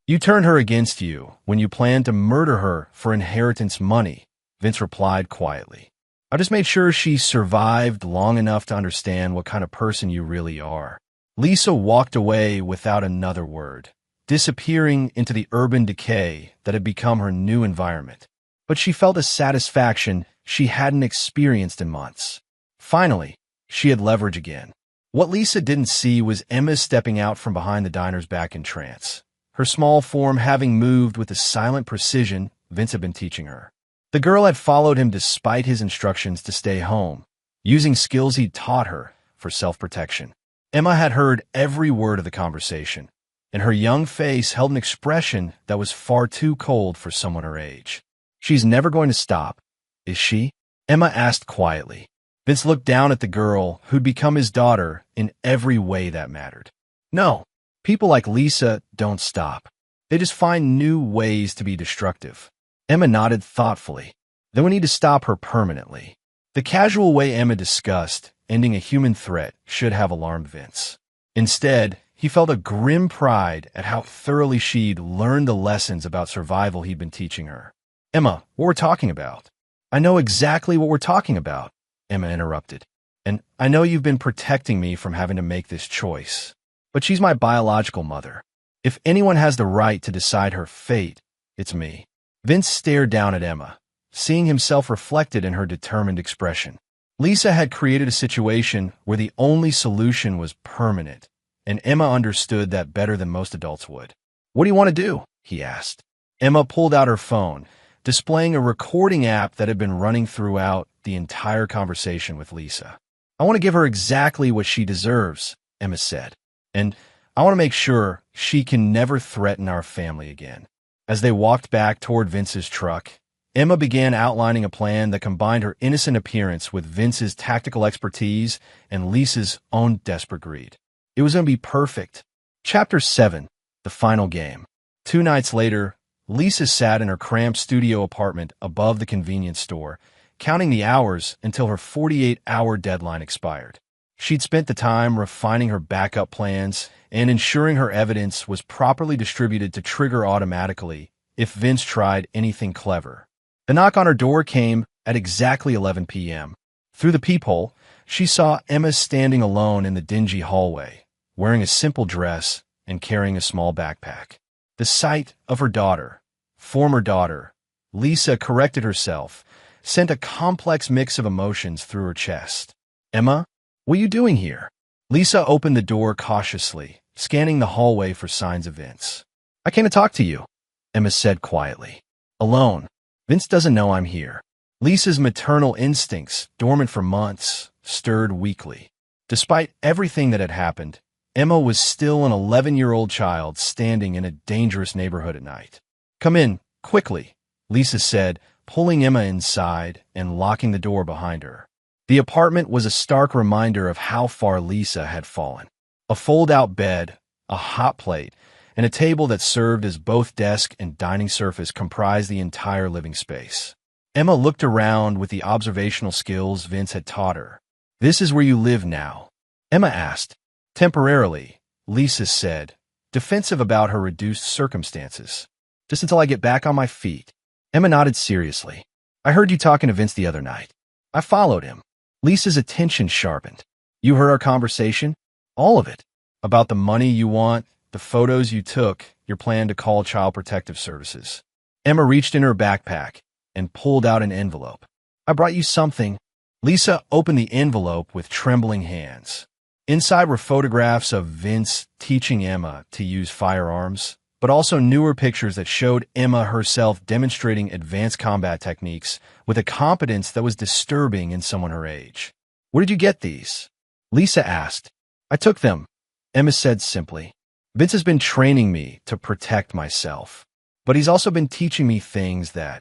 You turned her against you when you planned to murder her for inheritance money," Vince replied quietly. "I just made sure she survived long enough to understand what kind of person you really are." Lisa walked away without another word, disappearing into the urban decay that had become her new environment. But she felt a satisfaction she hadn't experienced in months. Finally, she had leverage again. What Lisa didn't see was Emma stepping out from behind the diner's back in trance, her small form having moved with the silent precision Vince had been teaching her. The girl had followed him despite his instructions to stay home, using skills he'd taught her for self-protection. Emma had heard every word of the conversation, and her young face held an expression that was far too cold for someone her age. "She's never going to stop, is she?" Emma asked quietly. Vince looked down at the girl who'd become his daughter in every way that mattered. "No, people like Lisa don't stop. They just find new ways to be destructive." Emma nodded thoughtfully. "Then we need to stop her permanently." The casual way Emma discussed ending a human threat should have alarmed Vince. Instead, he felt a grim pride at how thoroughly she'd learned the lessons about survival he'd been teaching her. "Emma, what we're talking about. I know exactly what we're talking about," Emma interrupted. "And I know you've been protecting me from having to make this choice. But she's my biological mother. If anyone has the right to decide her fate, it's me." Vince stared down at Emma, seeing himself reflected in her determined expression. Lisa had created a situation where the only solution was permanent, and Emma understood that better than most adults would. "What do you want to do?" he asked. Emma pulled out her phone, displaying a recording app that had been running throughout the entire conversation with Lisa. "I want to give her exactly what she deserves," Emma said. "And I want to make sure she can never threaten our family again." As they walked back toward Vince's truck, Emma began outlining a plan that combined her innocent appearance with Vince's tactical expertise and Lisa's own desperate greed. It was going to be perfect. Chapter 7, The Final Game. 2 nights later, Lisa sat in her cramped studio apartment above the convenience store, counting the hours until her 48-hour deadline expired. She'd spent the time refining her backup plans and ensuring her evidence was properly distributed to trigger automatically if Vince tried anything clever. The knock on her door came at exactly 11 p.m. Through the peephole, she saw Emma standing alone in the dingy hallway, wearing a simple dress and carrying a small backpack. The sight of her daughter, former daughter, Lisa corrected herself, sent a complex mix of emotions through her chest. "Emma, what are you doing here?" Lisa opened the door cautiously, scanning the hallway for signs of Vince. "I came to talk to you," Emma said quietly. "Alone. Vince doesn't know I'm here." Lisa's maternal instincts, dormant for months, stirred weakly. Despite everything that had happened, Emma was still an 11-year-old child standing in a dangerous neighborhood at night. "Come in, quickly," Lisa said, pulling Emma inside and locking the door behind her. The apartment was a stark reminder of how far Lisa had fallen. A fold-out bed, a hot plate, and a table that served as both desk and dining surface comprised the entire living space. Emma looked around with the observational skills Vince had taught her. "This is where you live now?" Emma asked. "Temporarily," Lisa said, defensive about her reduced circumstances. "Just until I get back on my feet." Emma nodded seriously. "I heard you talking to Vince the other night." "I followed him." Lisa's attention sharpened. "You heard our conversation?" "All of it. About the money you want, the photos you took, your plan to call Child Protective Services." Emma reached in her backpack and pulled out an envelope. "I brought you something." Lisa opened the envelope with trembling hands. Inside were photographs of Vince teaching Emma to use firearms, but also newer pictures that showed Emma herself demonstrating advanced combat techniques with a competence that was disturbing in someone her age. "Where did you get these?" Lisa asked. "I took them," Emma said simply. "Vince has been training me to protect myself, but he's also been teaching me things that—"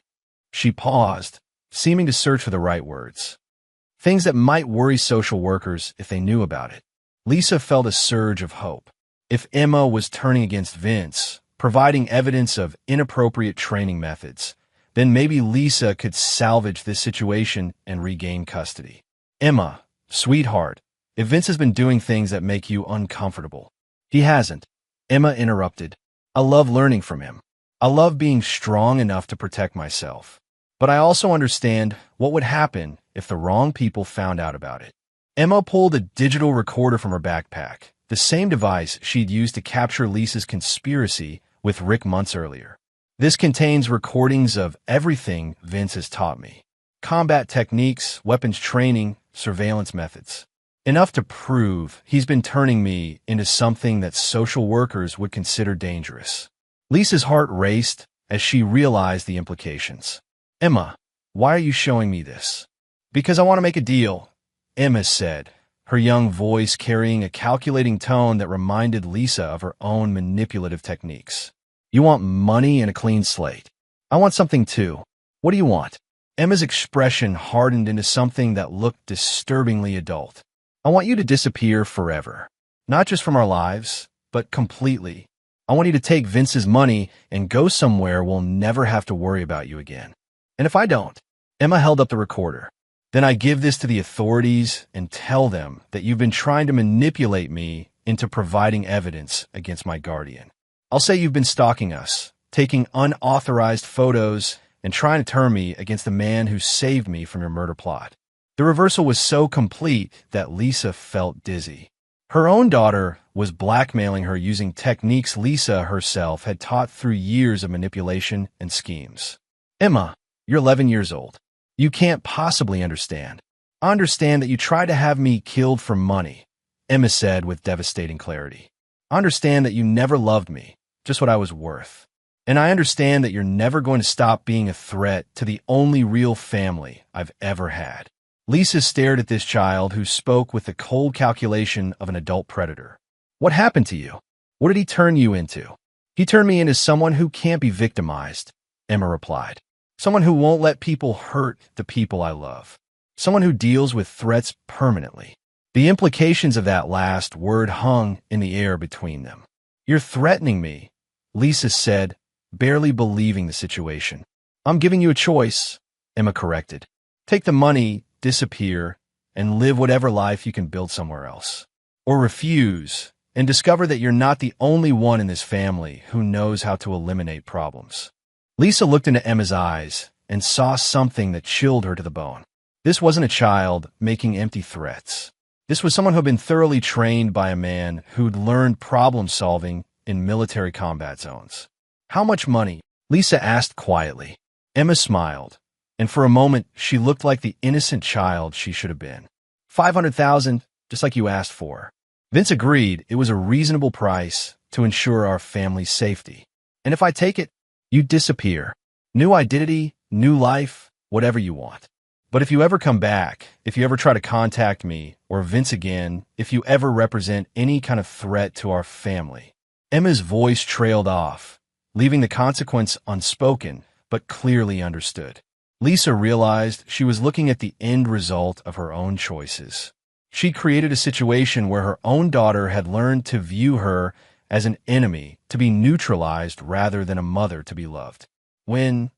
She paused, seeming to search for the right words. "Things that might worry social workers if they knew about it." Lisa felt a surge of hope. If Emma was turning against Vince, providing evidence of inappropriate training methods, then maybe Lisa could salvage this situation and regain custody. "Emma, sweetheart, if Vince has been doing things that make you uncomfortable—" "He hasn't," Emma interrupted. "I love learning from him. I love being strong enough to protect myself. But I also understand what would happen if the wrong people found out about it." Emma pulled a digital recorder from her backpack, the same device she'd used to capture Lisa's conspiracy with Rick months earlier. "This contains recordings of everything Vince has taught me. Combat techniques, weapons training, surveillance methods. Enough to prove he's been turning me into something that social workers would consider dangerous." Lisa's heart raced as she realized the implications. "Emma, why are you showing me this?" "Because I want to make a deal," Emma said, her young voice carrying a calculating tone that reminded Lisa of her own manipulative techniques. "You want money and a clean slate. I want something too. What do you want?" Emma's expression hardened into something that looked disturbingly adult. "I want you to disappear forever. Not just from our lives, but completely. I want you to take Vince's money and go somewhere we'll never have to worry about you again. And if I don't," Emma held up the recorder, "then I give this to the authorities and tell them that you've been trying to manipulate me into providing evidence against my guardian. I'll say you've been stalking us, taking unauthorized photos, and trying to turn me against the man who saved me from your murder plot." The reversal was so complete that Lisa felt dizzy. Her own daughter was blackmailing her using techniques Lisa herself had taught through years of manipulation and schemes. Emma, you're 11 years old. You can't possibly understand. I understand that you tried to have me killed for money, Emma said with devastating clarity. I understand that you never loved me, just what I was worth. And I understand that you're never going to stop being a threat to the only real family I've ever had. Lisa stared at this child who spoke with the cold calculation of an adult predator. What happened to you? What did he turn you into? He turned me into someone who can't be victimized, Emma replied. Someone who won't let people hurt the people I love. Someone who deals with threats permanently. The implications of that last word hung in the air between them. You're threatening me, Lisa said, barely believing the situation. I'm giving you a choice, Emma corrected. Take the money, disappear, and live whatever life you can build somewhere else. Or refuse, and discover that you're not the only one in this family who knows how to eliminate problems. Lisa looked into Emma's eyes and saw something that chilled her to the bone. This wasn't a child making empty threats. This was someone who had been thoroughly trained by a man who'd learned problem-solving in military combat zones. How much money? Lisa asked quietly. Emma smiled, and for a moment she looked like the innocent child she should have been. 500,000, just like you asked for. Vince agreed it was a reasonable price to ensure our family's safety. And if I take it, you disappear. New identity, new life, whatever you want. But if you ever come back, if you ever try to contact me or Vince again, if you ever represent any kind of threat to our family. Emma's voice trailed off, leaving the consequence unspoken, but clearly understood. Lisa realized she was looking at the end result of her own choices. She created a situation where her own daughter had learned to view her as an enemy, to be neutralized rather than a mother to be loved. When?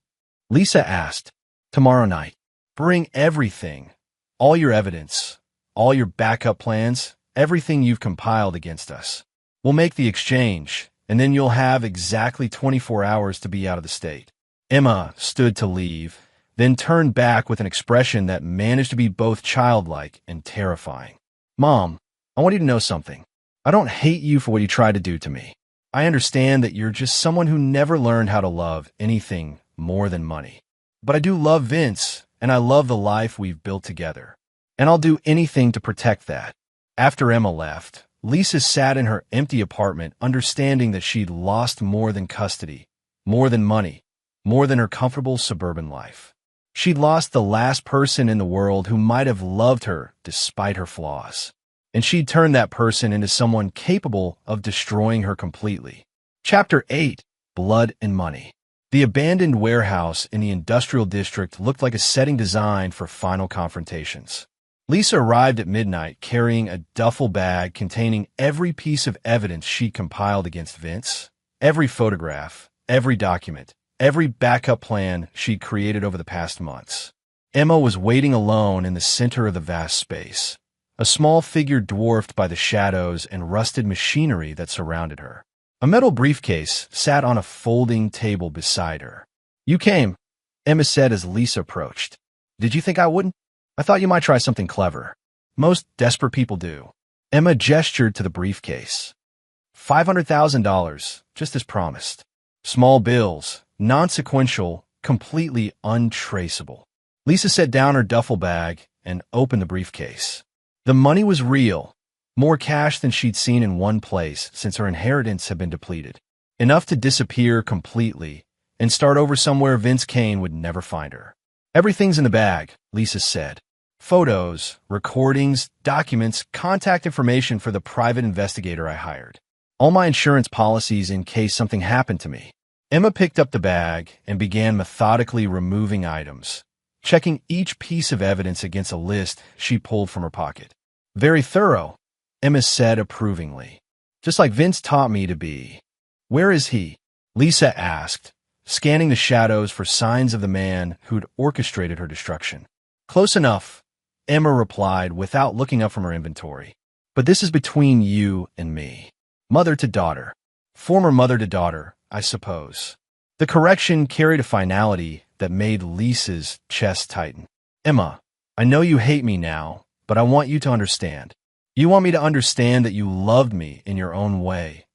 Lisa asked. Tomorrow night. Bring everything, all your evidence, all your backup plans, everything you've compiled against us. We'll make the exchange, and then you'll have exactly 24 hours to be out of the state. Emma stood to leave, then turned back with an expression that managed to be both childlike and terrifying. Mom, I want you to know something. I don't hate you for what you tried to do to me. I understand that you're just someone who never learned how to love anything more than money. But I do love Vince, and I love the life we've built together. And I'll do anything to protect that. After Emma left, Lisa sat in her empty apartment, understanding that she'd lost more than custody, more than money, more than her comfortable suburban life. She'd lost the last person in the world who might have loved her despite her flaws. And she'd turned that person into someone capable of destroying her completely. Chapter 8. Blood and Money. The abandoned warehouse in the industrial district looked like a setting designed for final confrontations. Lisa arrived at midnight carrying a duffel bag containing every piece of evidence she compiled against Vince, every photograph, every document, every backup plan she'd created over the past months. Emma was waiting alone in the center of the vast space, a small figure dwarfed by the shadows and rusted machinery that surrounded her. A metal briefcase sat on a folding table beside her. You came, Emma said as Lisa approached. Did you think I wouldn't? I thought you might try something clever. Most desperate people do. Emma gestured to the briefcase. $500,000, just as promised. Small bills, non-sequential, completely untraceable. Lisa set down her duffel bag and opened the briefcase. The money was real. More cash than she'd seen in one place since her inheritance had been depleted. Enough to disappear completely and start over somewhere Vince Kane would never find her. Everything's in the bag, Lisa said. Photos, recordings, documents, contact information for the private investigator I hired. All my insurance policies in case something happened to me. Emma picked up the bag and began methodically removing items, checking each piece of evidence against a list she pulled from her pocket. Very thorough, Emma said approvingly. Just like Vince taught me to be. Where is he? Lisa asked, scanning the shadows for signs of the man who'd orchestrated her destruction. Close enough, Emma replied without looking up from her inventory. But this is between you and me. Mother to daughter. Former mother to daughter, I suppose. The correction carried a finality that made Lisa's chest tighten. Emma, I know you hate me now, but I want you to understand. You want me to understand that you loved me in your own way,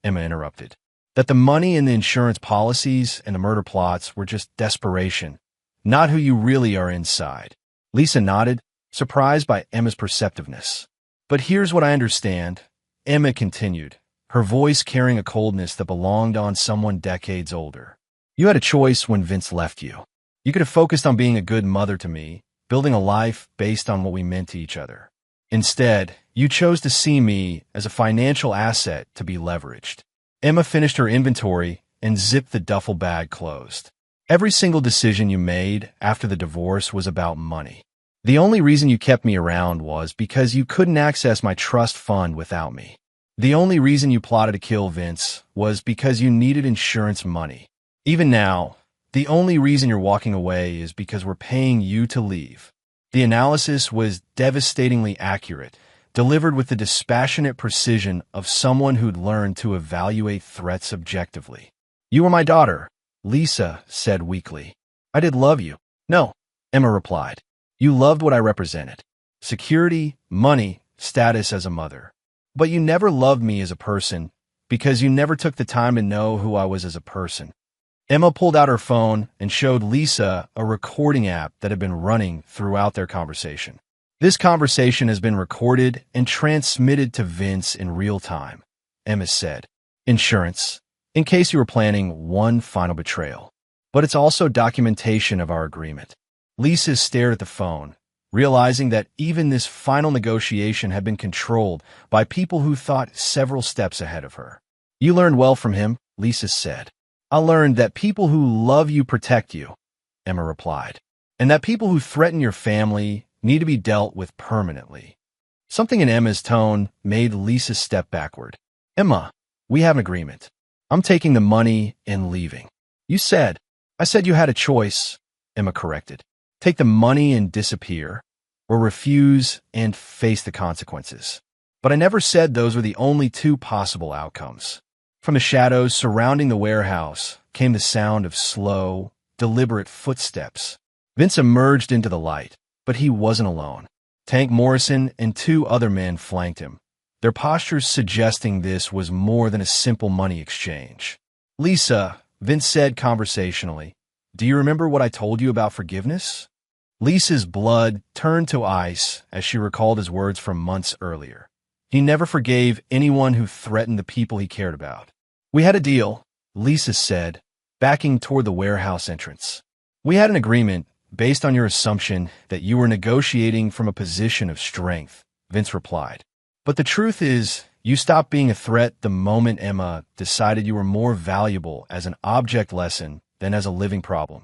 Emma interrupted. That the money and the insurance policies and the murder plots were just desperation, not who you really are inside. Lisa nodded, surprised by Emma's perceptiveness. But here's what I understand, Emma continued, her voice carrying a coldness that belonged on someone decades older. You had a choice when Vince left you. You could have focused on being a good mother to me, building a life based on what we meant to each other. Instead, you chose to see me as a financial asset to be leveraged. Emma finished her inventory and zipped the duffel bag closed. Every single decision you made after the divorce was about money. The only reason you kept me around was because you couldn't access my trust fund without me. The only reason you plotted to kill Vince was because you needed insurance money. Even now, the only reason you're walking away is because we're paying you to leave. The analysis was devastatingly accurate, delivered with the dispassionate precision of someone who'd learned to evaluate threats objectively. You were my daughter, Lisa said weakly. I did love you. No, Emma replied. You loved what I represented. Security, money, status as a mother. But you never loved me as a person because you never took the time to know who I was as a person. Emma pulled out her phone and showed Lisa a recording app that had been running throughout their conversation. This conversation has been recorded and transmitted to Vince in real time, Emma said. Insurance, in case you were planning one final betrayal. But it's also documentation of our agreement. Lisa stared at the phone, realizing that even this final negotiation had been controlled by people who thought several steps ahead of her. You learned well from him, Lisa said. I learned that people who love you protect you, Emma replied, and that people who threaten your family need to be dealt with permanently. Something in Emma's tone made Lisa step backward. Emma, we have an agreement. I'm taking the money and leaving. You said. I said you had a choice, Emma corrected. Take the money and disappear, or refuse and face the consequences. But I never said those were the only two possible outcomes. From the shadows surrounding the warehouse came the sound of slow, deliberate footsteps. Vince emerged into the light, but he wasn't alone. Tank Morrison and two other men flanked him, their postures suggesting this was more than a simple money exchange. Lisa, Vince said conversationally, do you remember what I told you about forgiveness? Lisa's blood turned to ice as she recalled his words from months earlier. He never forgave anyone who threatened the people he cared about. We had a deal, Lisa said, backing toward the warehouse entrance. We had an agreement based on your assumption that you were negotiating from a position of strength, Vince replied. But the truth is, you stopped being a threat the moment Emma decided you were more valuable as an object lesson than as a living problem.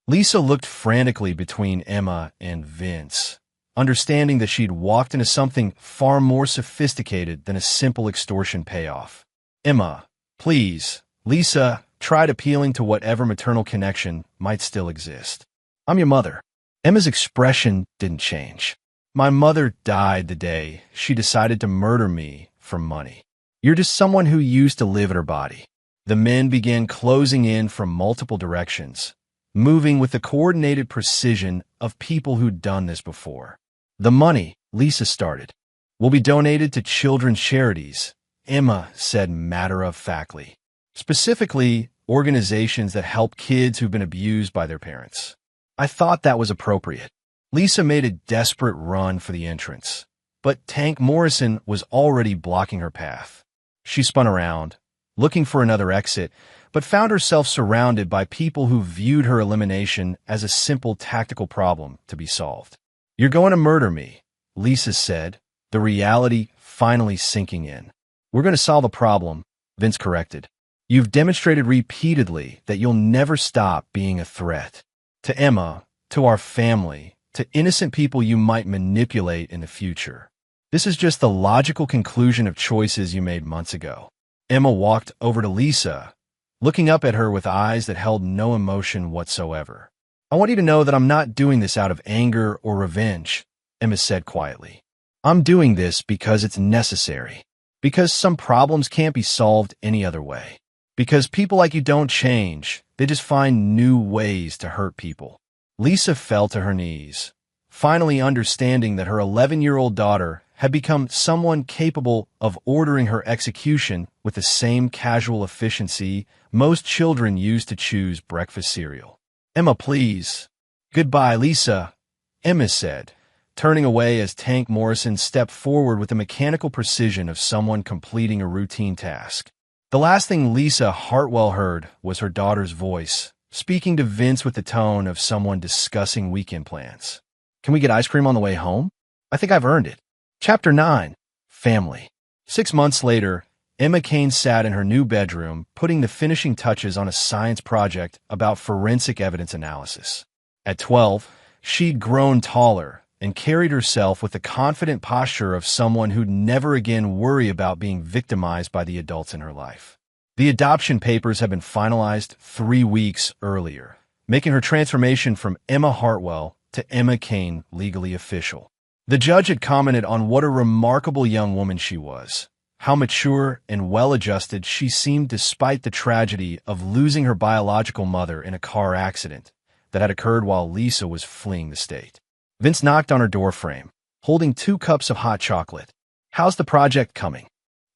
Lisa looked frantically between Emma and Vince, understanding that she'd walked into something far more sophisticated than a simple extortion payoff. Emma, please, Lisa tried appealing to whatever maternal connection might still exist. I'm your mother. Emma's expression didn't change. My mother died the day she decided to murder me for money. You're just someone who used to live in her body. The men began closing in from multiple directions, moving with the coordinated precision of people who'd done this before. The money, Lisa started, will be donated to children's charities, Emma said matter-of-factly. Specifically, organizations that help kids who've been abused by their parents. I thought that was appropriate. Lisa made a desperate run for the entrance, but Tank Morrison was already blocking her path. She spun around, looking for another exit, but found herself surrounded by people who viewed her elimination as a simple tactical problem to be solved. You're going to murder me, Lisa said, the reality finally sinking in. We're going to solve a problem, Vince corrected. You've demonstrated repeatedly that you'll never stop being a threat. To Emma, to our family, to innocent people you might manipulate in the future. This is just the logical conclusion of choices you made months ago. Emma walked over to Lisa, looking up at her with eyes that held no emotion whatsoever. I want you to know that I'm not doing this out of anger or revenge, Emma said quietly. I'm doing this because it's necessary. Because some problems can't be solved any other way. Because people like you don't change, they just find new ways to hurt people. Lisa fell to her knees, finally understanding that her 11-year-old daughter had become someone capable of ordering her execution with the same casual efficiency most children use to choose breakfast cereal. "Emma, please." "Goodbye, Lisa," Emma said, turning away as Tank Morrison stepped forward with the mechanical precision of someone completing a routine task. The last thing Lisa Hartwell heard was her daughter's voice, speaking to Vince with the tone of someone discussing weekend plans. "Can we get ice cream on the way home? I think I've earned it." Chapter 9. Family. 6 months later, Emma Kane sat in her new bedroom, putting the finishing touches on a science project about forensic evidence analysis. At 12, she'd grown taller and carried herself with the confident posture of someone who'd never again worry about being victimized by the adults in her life. The adoption papers had been finalized 3 weeks earlier, making her transformation from Emma Hartwell to Emma Kane legally official. The judge had commented on what a remarkable young woman she was, how mature and well-adjusted she seemed despite the tragedy of losing her biological mother in a car accident that had occurred while Lisa was fleeing the state. Vince knocked on her doorframe, holding 2 cups of hot chocolate. "How's the project coming?"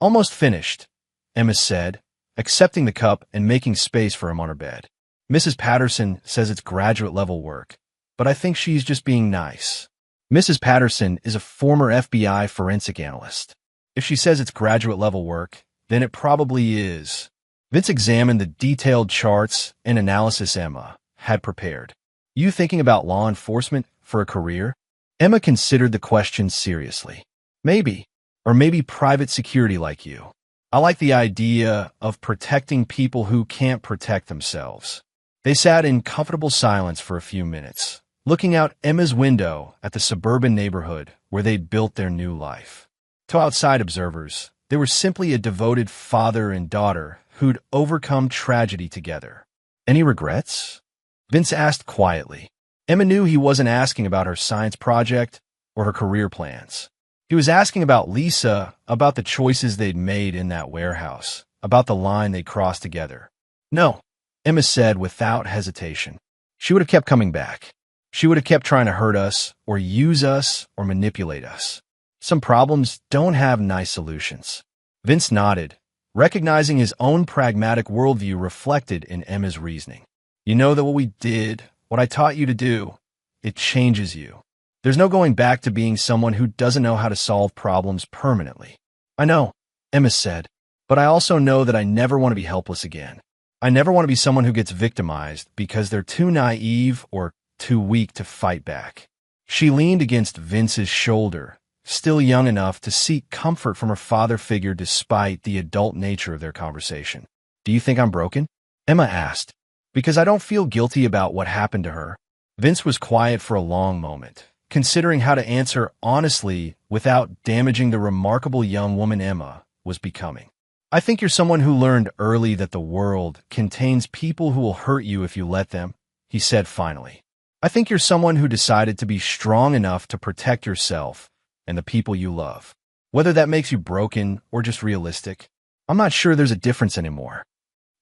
"Almost finished," Emma said, accepting the cup and making space for him on her bed. "Mrs. Patterson says it's graduate-level work, but I think she's just being nice." Mrs. Patterson is a former FBI forensic analyst. If she says it's graduate-level work, then it probably is. Vince examined the detailed charts and analysis Emma had prepared. "You thinking about law enforcement for a career?" Emma considered the question seriously. "Maybe. Or maybe private security like you. I like the idea of protecting people who can't protect themselves." They sat in comfortable silence for a few minutes, looking out Emma's window at the suburban neighborhood where they'd built their new life. To outside observers, they were simply a devoted father and daughter who'd overcome tragedy together. "Any regrets?" Vince asked quietly. Emma knew he wasn't asking about her science project or her career plans. He was asking about Lisa, about the choices they'd made in that warehouse, about the line they'd crossed together. "No," Emma said without hesitation. "She would have kept coming back. She would have kept trying to hurt us, or use us, or manipulate us. Some problems don't have nice solutions." Vince nodded, recognizing his own pragmatic worldview reflected in Emma's reasoning. "You know that what we did, what I taught you to do, it changes you. There's no going back to being someone who doesn't know how to solve problems permanently." "I know," Emma said, "but I also know that I never want to be helpless again. I never want to be someone who gets victimized because they're too naive or too weak to fight back." She leaned against Vince's shoulder, still young enough to seek comfort from her father figure despite the adult nature of their conversation. "Do you think I'm broken?" Emma asked. "Because I don't feel guilty about what happened to her." Vince was quiet for a long moment, considering how to answer honestly without damaging the remarkable young woman Emma was becoming. "I think you're someone who learned early that the world contains people who will hurt you if you let them," he said finally. "I think you're someone who decided to be strong enough to protect yourself and the people you love. Whether that makes you broken or just realistic, I'm not sure there's a difference anymore."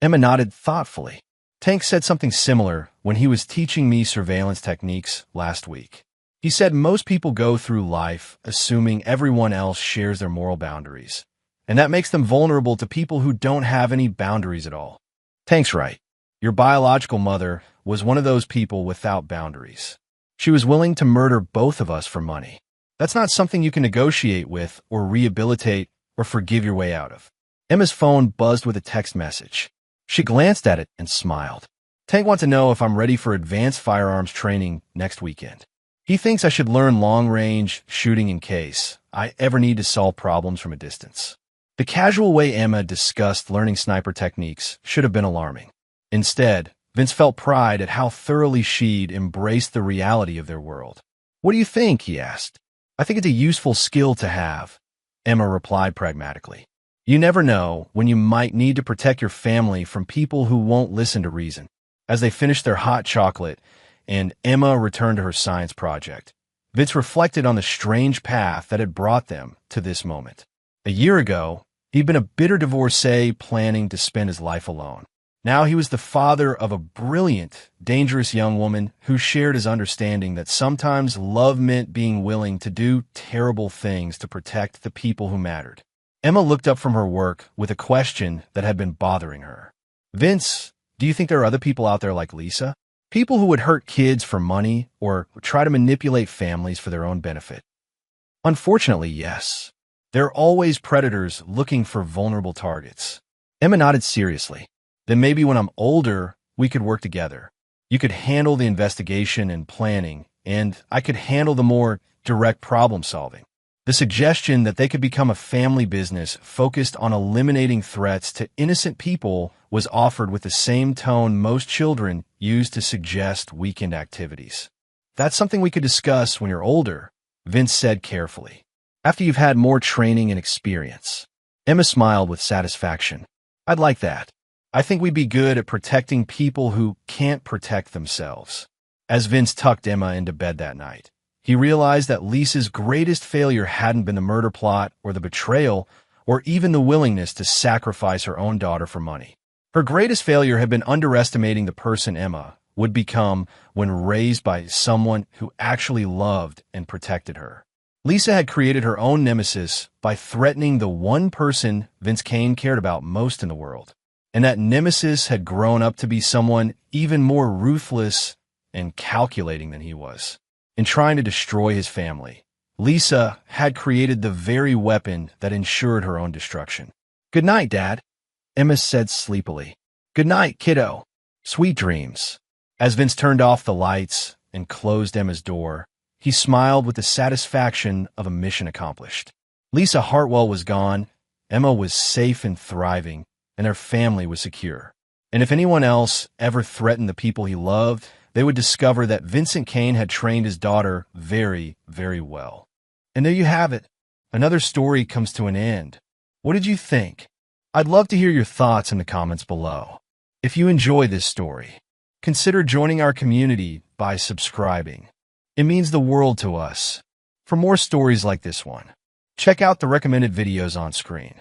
Emma nodded thoughtfully. "Tank said something similar when he was teaching me surveillance techniques last week. He said most people go through life assuming everyone else shares their moral boundaries, and that makes them vulnerable to people who don't have any boundaries at all. Tank's right. Your biological mother was one of those people without boundaries. She was willing to murder both of us for money. That's not something you can negotiate with or rehabilitate or forgive your way out of." Emma's phone buzzed with a text message. She glanced at it and smiled. "Tank wants to know if I'm ready for advanced firearms training next weekend. He thinks I should learn long-range shooting in case I ever need to solve problems from a distance." The casual way Emma discussed learning sniper techniques should have been alarming. Instead, Vince felt pride at how thoroughly she'd embraced the reality of their world. "What do you think?" he asked. "I think it's a useful skill to have," Emma replied pragmatically. "You never know when you might need to protect your family from people who won't listen to reason." As they finished their hot chocolate and Emma returned to her science project, Vince reflected on the strange path that had brought them to this moment. A year ago, he'd been a bitter divorcee planning to spend his life alone. Now he was the father of a brilliant, dangerous young woman who shared his understanding that sometimes love meant being willing to do terrible things to protect the people who mattered. Emma looked up from her work with a question that had been bothering her. Vince, do you think there are other people out there like Lisa? People who would hurt kids for money or try to manipulate families for their own benefit? Unfortunately, yes. There are always predators looking for vulnerable targets. Emma nodded seriously. Then maybe when I'm older, we could work together. You could handle the investigation and planning, and I could handle the more direct problem solving. The suggestion that they could become a family business focused on eliminating threats to innocent people was offered with the same tone most children use to suggest weekend activities. That's something we could discuss when you're older, Vince said carefully, after you've had more training and experience. Emma smiled with satisfaction. I'd like that. I think we'd be good at protecting people who can't protect themselves. As Vince tucked Emma into bed that night, he realized that Lisa's greatest failure hadn't been the murder plot or the betrayal or even the willingness to sacrifice her own daughter for money. Her greatest failure had been underestimating the person Emma would become when raised by someone who actually loved and protected her. Lisa had created her own nemesis by threatening the one person Vince Cain cared about most in the world. And that nemesis had grown up to be someone even more ruthless and calculating than he was. In trying to destroy his family, Lisa had created the very weapon that ensured her own destruction. Good night, Dad, Emma said sleepily. Good night, kiddo. Sweet dreams. As Vince turned off the lights and closed Emma's door, he smiled with the satisfaction of a mission accomplished. Lisa Hartwell was gone, Emma was safe and thriving, and their family was secure. And if anyone else ever threatened the people he loved, they would discover that Vincent Cain had trained his daughter very, very well. And there you have it. Another story comes to an end. What did you think? I'd love to hear your thoughts in the comments below. If you enjoy this story, consider joining our community by subscribing. It means the world to us. For more stories like this one, check out the recommended videos on screen.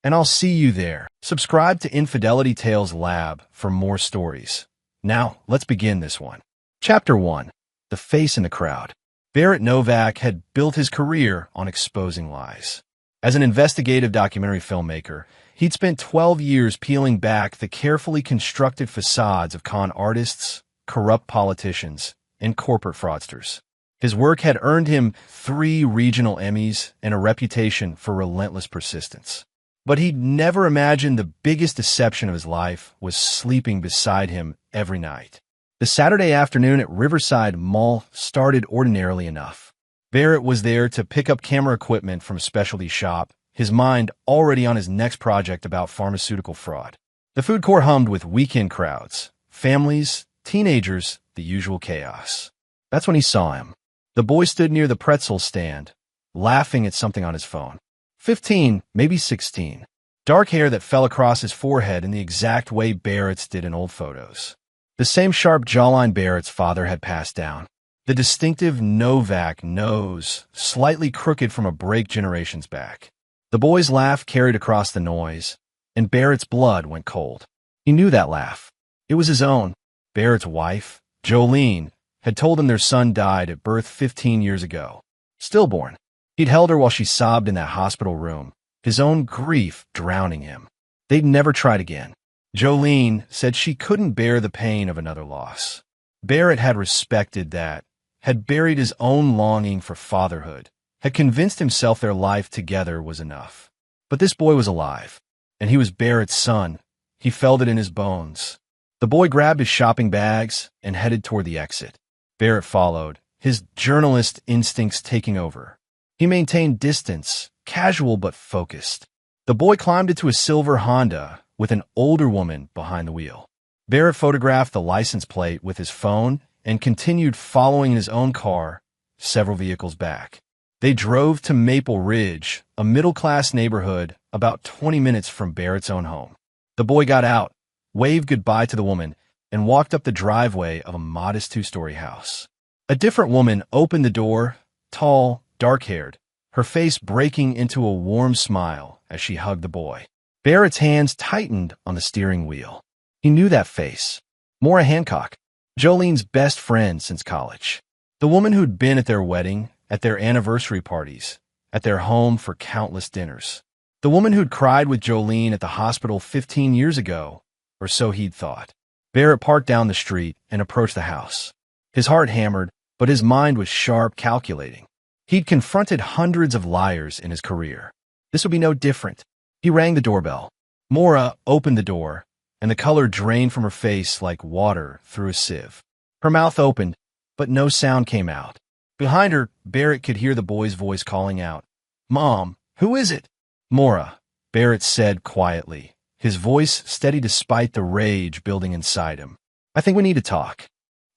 And I'll see you there. Subscribe to Infidelity Tales Lab for more stories. Now, let's begin this one. Chapter 1. The Face in the Crowd. Barrett Novak had built his career on exposing lies. As an investigative documentary filmmaker, he'd spent 12 years peeling back the carefully constructed facades of con artists, corrupt politicians, and corporate fraudsters. His work had earned him 3 regional Emmys and a reputation for relentless persistence. But he'd never imagined the biggest deception of his life was sleeping beside him every night. The Saturday afternoon at Riverside Mall started ordinarily enough. Barrett was there to pick up camera equipment from a specialty shop, his mind already on his next project about pharmaceutical fraud. The food court hummed with weekend crowds, families, teenagers, the usual chaos. That's when he saw him. The boy stood near the pretzel stand, laughing at something on his phone. 15, maybe 16. Dark hair that fell across his forehead in the exact way Barrett's did in old photos. The same sharp jawline Barrett's father had passed down. The distinctive Novak nose, slightly crooked from a break generations back. The boy's laugh carried across the noise, and Barrett's blood went cold. He knew that laugh. It was his own. Barrett's wife, Jolene, had told him their son died at birth 15 years ago. Stillborn. He'd held her while she sobbed in that hospital room, his own grief drowning him. They'd never tried again. Jolene said she couldn't bear the pain of another loss. Barrett had respected that, had buried his own longing for fatherhood, had convinced himself their life together was enough. But this boy was alive, and he was Barrett's son. He felt it in his bones. The boy grabbed his shopping bags and headed toward the exit. Barrett followed, his journalist instincts taking over. He maintained distance, casual but focused. The boy climbed into a silver Honda with an older woman behind the wheel. Barrett photographed the license plate with his phone and continued following in his own car, several vehicles back. They drove to Maple Ridge, a middle-class neighborhood about 20 minutes from Barrett's own home. The boy got out, waved goodbye to the woman, and walked up the driveway of a modest 2-story house. A different woman opened the door, tall, dark-haired, her face breaking into a warm smile as she hugged the boy. Barrett's hands tightened on the steering wheel. He knew that face. Maura Hancock, Jolene's best friend since college. The woman who'd been at their wedding, at their anniversary parties, at their home for countless dinners. The woman who'd cried with Jolene at the hospital 15 years ago, or so he'd thought. Barrett parked down the street and approached the house. His heart hammered, but his mind was sharp, calculating. He'd confronted hundreds of liars in his career. This would be no different. He rang the doorbell. Maura opened the door, and the color drained from her face like water through a sieve. Her mouth opened, but no sound came out. Behind her, Barrett could hear the boy's voice calling out, "Mom, who is it?" "Maura," Barrett said quietly, his voice steady despite the rage building inside him. "I think we need to talk."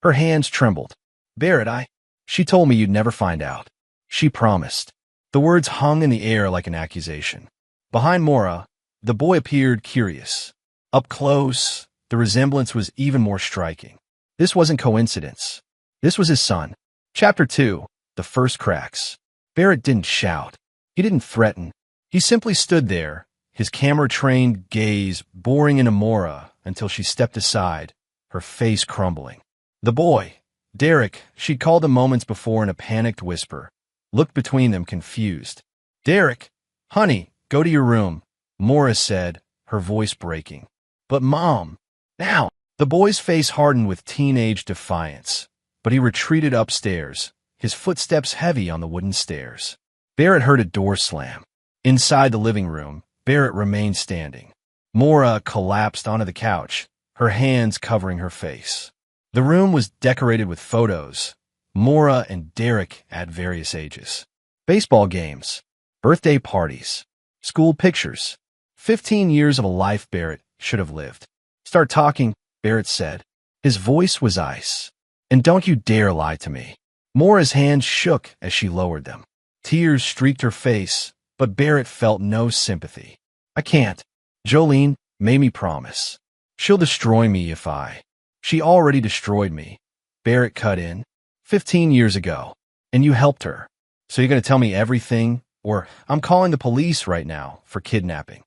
Her hands trembled. "Barrett, She told me you'd never find out. She promised." The words hung in the air like an accusation. Behind Maura, the boy appeared curious. Up close, the resemblance was even more striking. This wasn't coincidence. This was his son. Chapter 2, The First Cracks. Barrett didn't shout. He didn't threaten. He simply stood there, his camera-trained gaze boring into Maura until she stepped aside, her face crumbling. The boy, Derek, she'd called him moments before in a panicked whisper, looked between them confused. "Derek, honey, go to your room," Maura said, her voice breaking. "But Mom, now." The boy's face hardened with teenage defiance, but he retreated upstairs, his footsteps heavy on the wooden stairs. Barrett heard a door slam. Inside the living room, Barrett remained standing. Maura collapsed onto the couch, her hands covering her face. The room was decorated with photos, Maura and Derek at various ages. Baseball games, birthday parties, school pictures. 15 years of a life Barrett should have lived. "Start talking," Barrett said. His voice was ice. "And don't you dare lie to me." Maura's hands shook as she lowered them. Tears streaked her face, but Barrett felt no sympathy. "I can't. Jolene made me promise. She'll destroy me if I—" "She already destroyed me," Barrett cut in. 15 years ago. And you helped her. So you're going to tell me everything? Or I'm calling the police right now for kidnapping."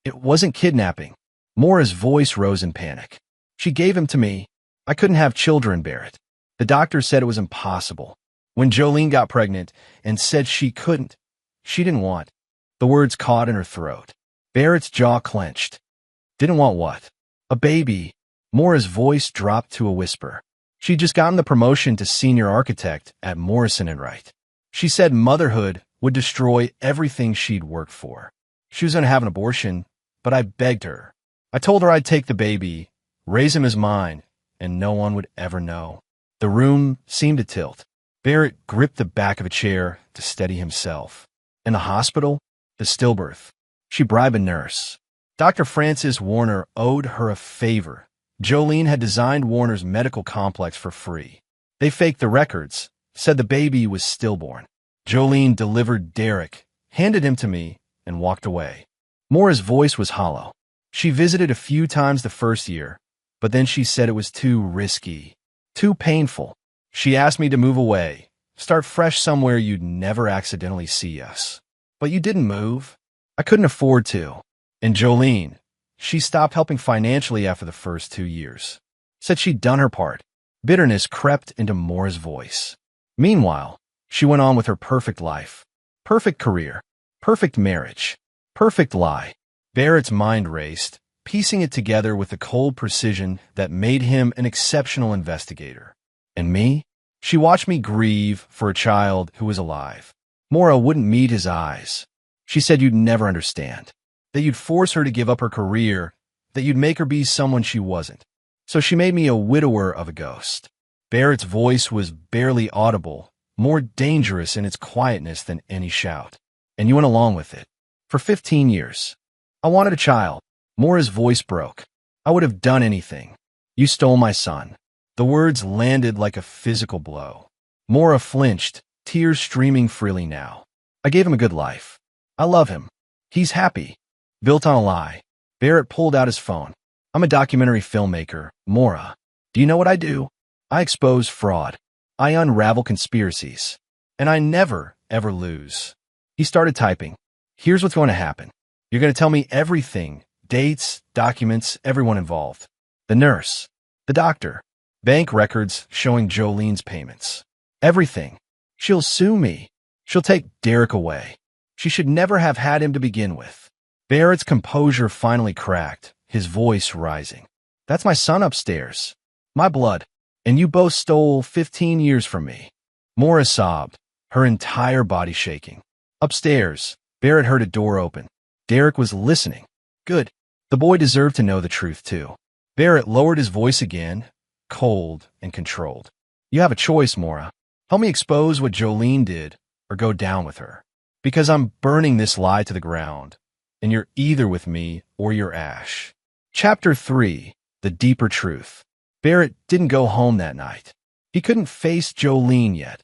"It wasn't kidnapping." Maura's voice rose in panic. "She gave him to me. I couldn't have children, Barrett. The doctor said it was impossible. When Jolene got pregnant and said she couldn't, she didn't want." The words caught in her throat. Barrett's jaw clenched. "Didn't want what?" "A baby." Maura's voice dropped to a whisper. She'd just gotten the promotion to senior architect at Morrison & Wright. She said motherhood would destroy everything she'd worked for. She was going to have an abortion, but I begged her. I told her I'd take the baby, raise him as mine, and no one would ever know. The room seemed to tilt. Barrett gripped the back of a chair to steady himself. In the hospital, the stillbirth. She bribed a nurse. Dr. Francis Warner owed her a favor. Jolene had designed Warner's medical complex for free. They faked the records, said the baby was stillborn. Jolene delivered Derek, handed him to me, and walked away. Maura's voice was hollow. She visited a few times the first year, but then she said it was too risky, too painful. She asked me to move away, start fresh somewhere you'd never accidentally see us. But you didn't move. I couldn't afford to. And Jolene, she stopped helping financially after the first 2 years. Said she'd done her part. Bitterness crept into Maura's voice. Meanwhile, she went on with her perfect life. Perfect career. Perfect marriage. Perfect lie. Barrett's mind raced, piecing it together with the cold precision that made him an exceptional investigator. And me? She watched me grieve for a child who was alive. Maura wouldn't meet his eyes. She said you'd never understand. That you'd force her to give up her career, that you'd make her be someone she wasn't. So she made me a widower of a ghost. Barrett's voice was barely audible, more dangerous in its quietness than any shout. And you went along with it. For 15 years. I wanted a child. Maura's voice broke. I would have done anything. You stole my son. The words landed like a physical blow. Maura flinched, tears streaming freely now. I gave him a good life. I love him. He's happy. Built on a lie. Barrett pulled out his phone. I'm a documentary filmmaker, Maura. Do you know what I do? I expose fraud. I unravel conspiracies. And I never, ever lose. He started typing. Here's what's going to happen. You're going to tell me everything. Dates, documents, everyone involved. The nurse. The doctor. Bank records showing Jolene's payments. Everything. She'll sue me. She'll take Derek away. She should never have had him to begin with. Barrett's composure finally cracked, his voice rising. That's my son upstairs. My blood. And you both stole 15 years from me. Maura sobbed, her entire body shaking. Upstairs, Barrett heard a door open. Derek was listening. Good. The boy deserved to know the truth, too. Barrett lowered his voice again, cold and controlled. You have a choice, Maura. Help me expose what Jolene did, or go down with her. Because I'm burning this lie to the ground, and you're either with me or you're ash. Chapter 3. The Deeper Truth. Barrett didn't go home that night. He couldn't face Jolene yet,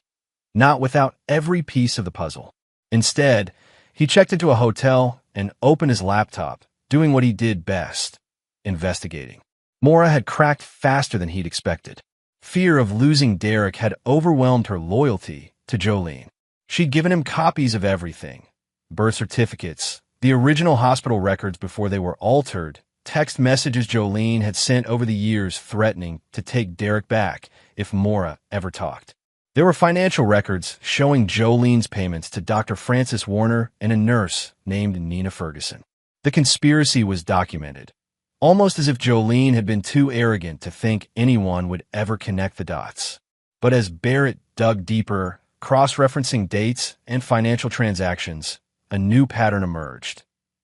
not without every piece of the puzzle. Instead, he checked into a hotel and opened his laptop, doing what he did best, investigating. Maura had cracked faster than he'd expected. Fear of losing Derek had overwhelmed her loyalty to Jolene. She'd given him copies of everything: birth certificates, the original hospital records before they were altered, text messages Jolene had sent over the years threatening to take Derek back if Maura ever talked. There were financial records showing Jolene's payments to Dr. Francis Warner and a nurse named Nina Ferguson. The conspiracy was documented, almost as if Jolene had been too arrogant to think anyone would ever connect the dots. But as Barrett dug deeper, cross-referencing dates and financial transactions, a new pattern emerged,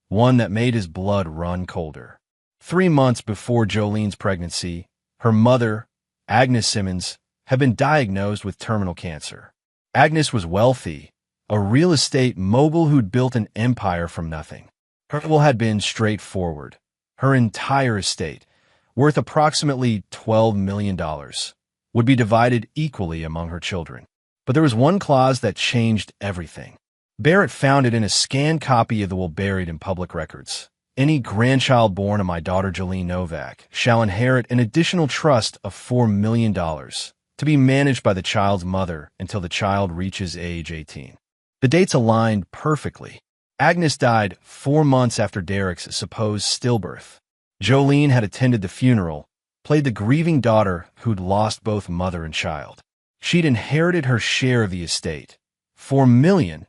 one that made his blood run colder. 3 months before Jolene's pregnancy, her mother, Agnes Simmons, had been diagnosed with terminal cancer. Agnes was wealthy, a real estate mogul who'd built an empire from nothing. Her will had been straightforward. Her entire estate, worth approximately $12 million, would be divided equally among her children. But there was one clause that changed everything. Barrett found it in a scanned copy of the will buried in public records. Any grandchild born of my daughter Jolene Novak shall inherit an additional trust of $4 million to be managed by the child's mother until the child reaches age 18. The dates aligned perfectly. Agnes died 4 months after Derek's supposed stillbirth. Jolene had attended the funeral, played the grieving daughter who'd lost both mother and child. She'd inherited her share of the estate, $4 million,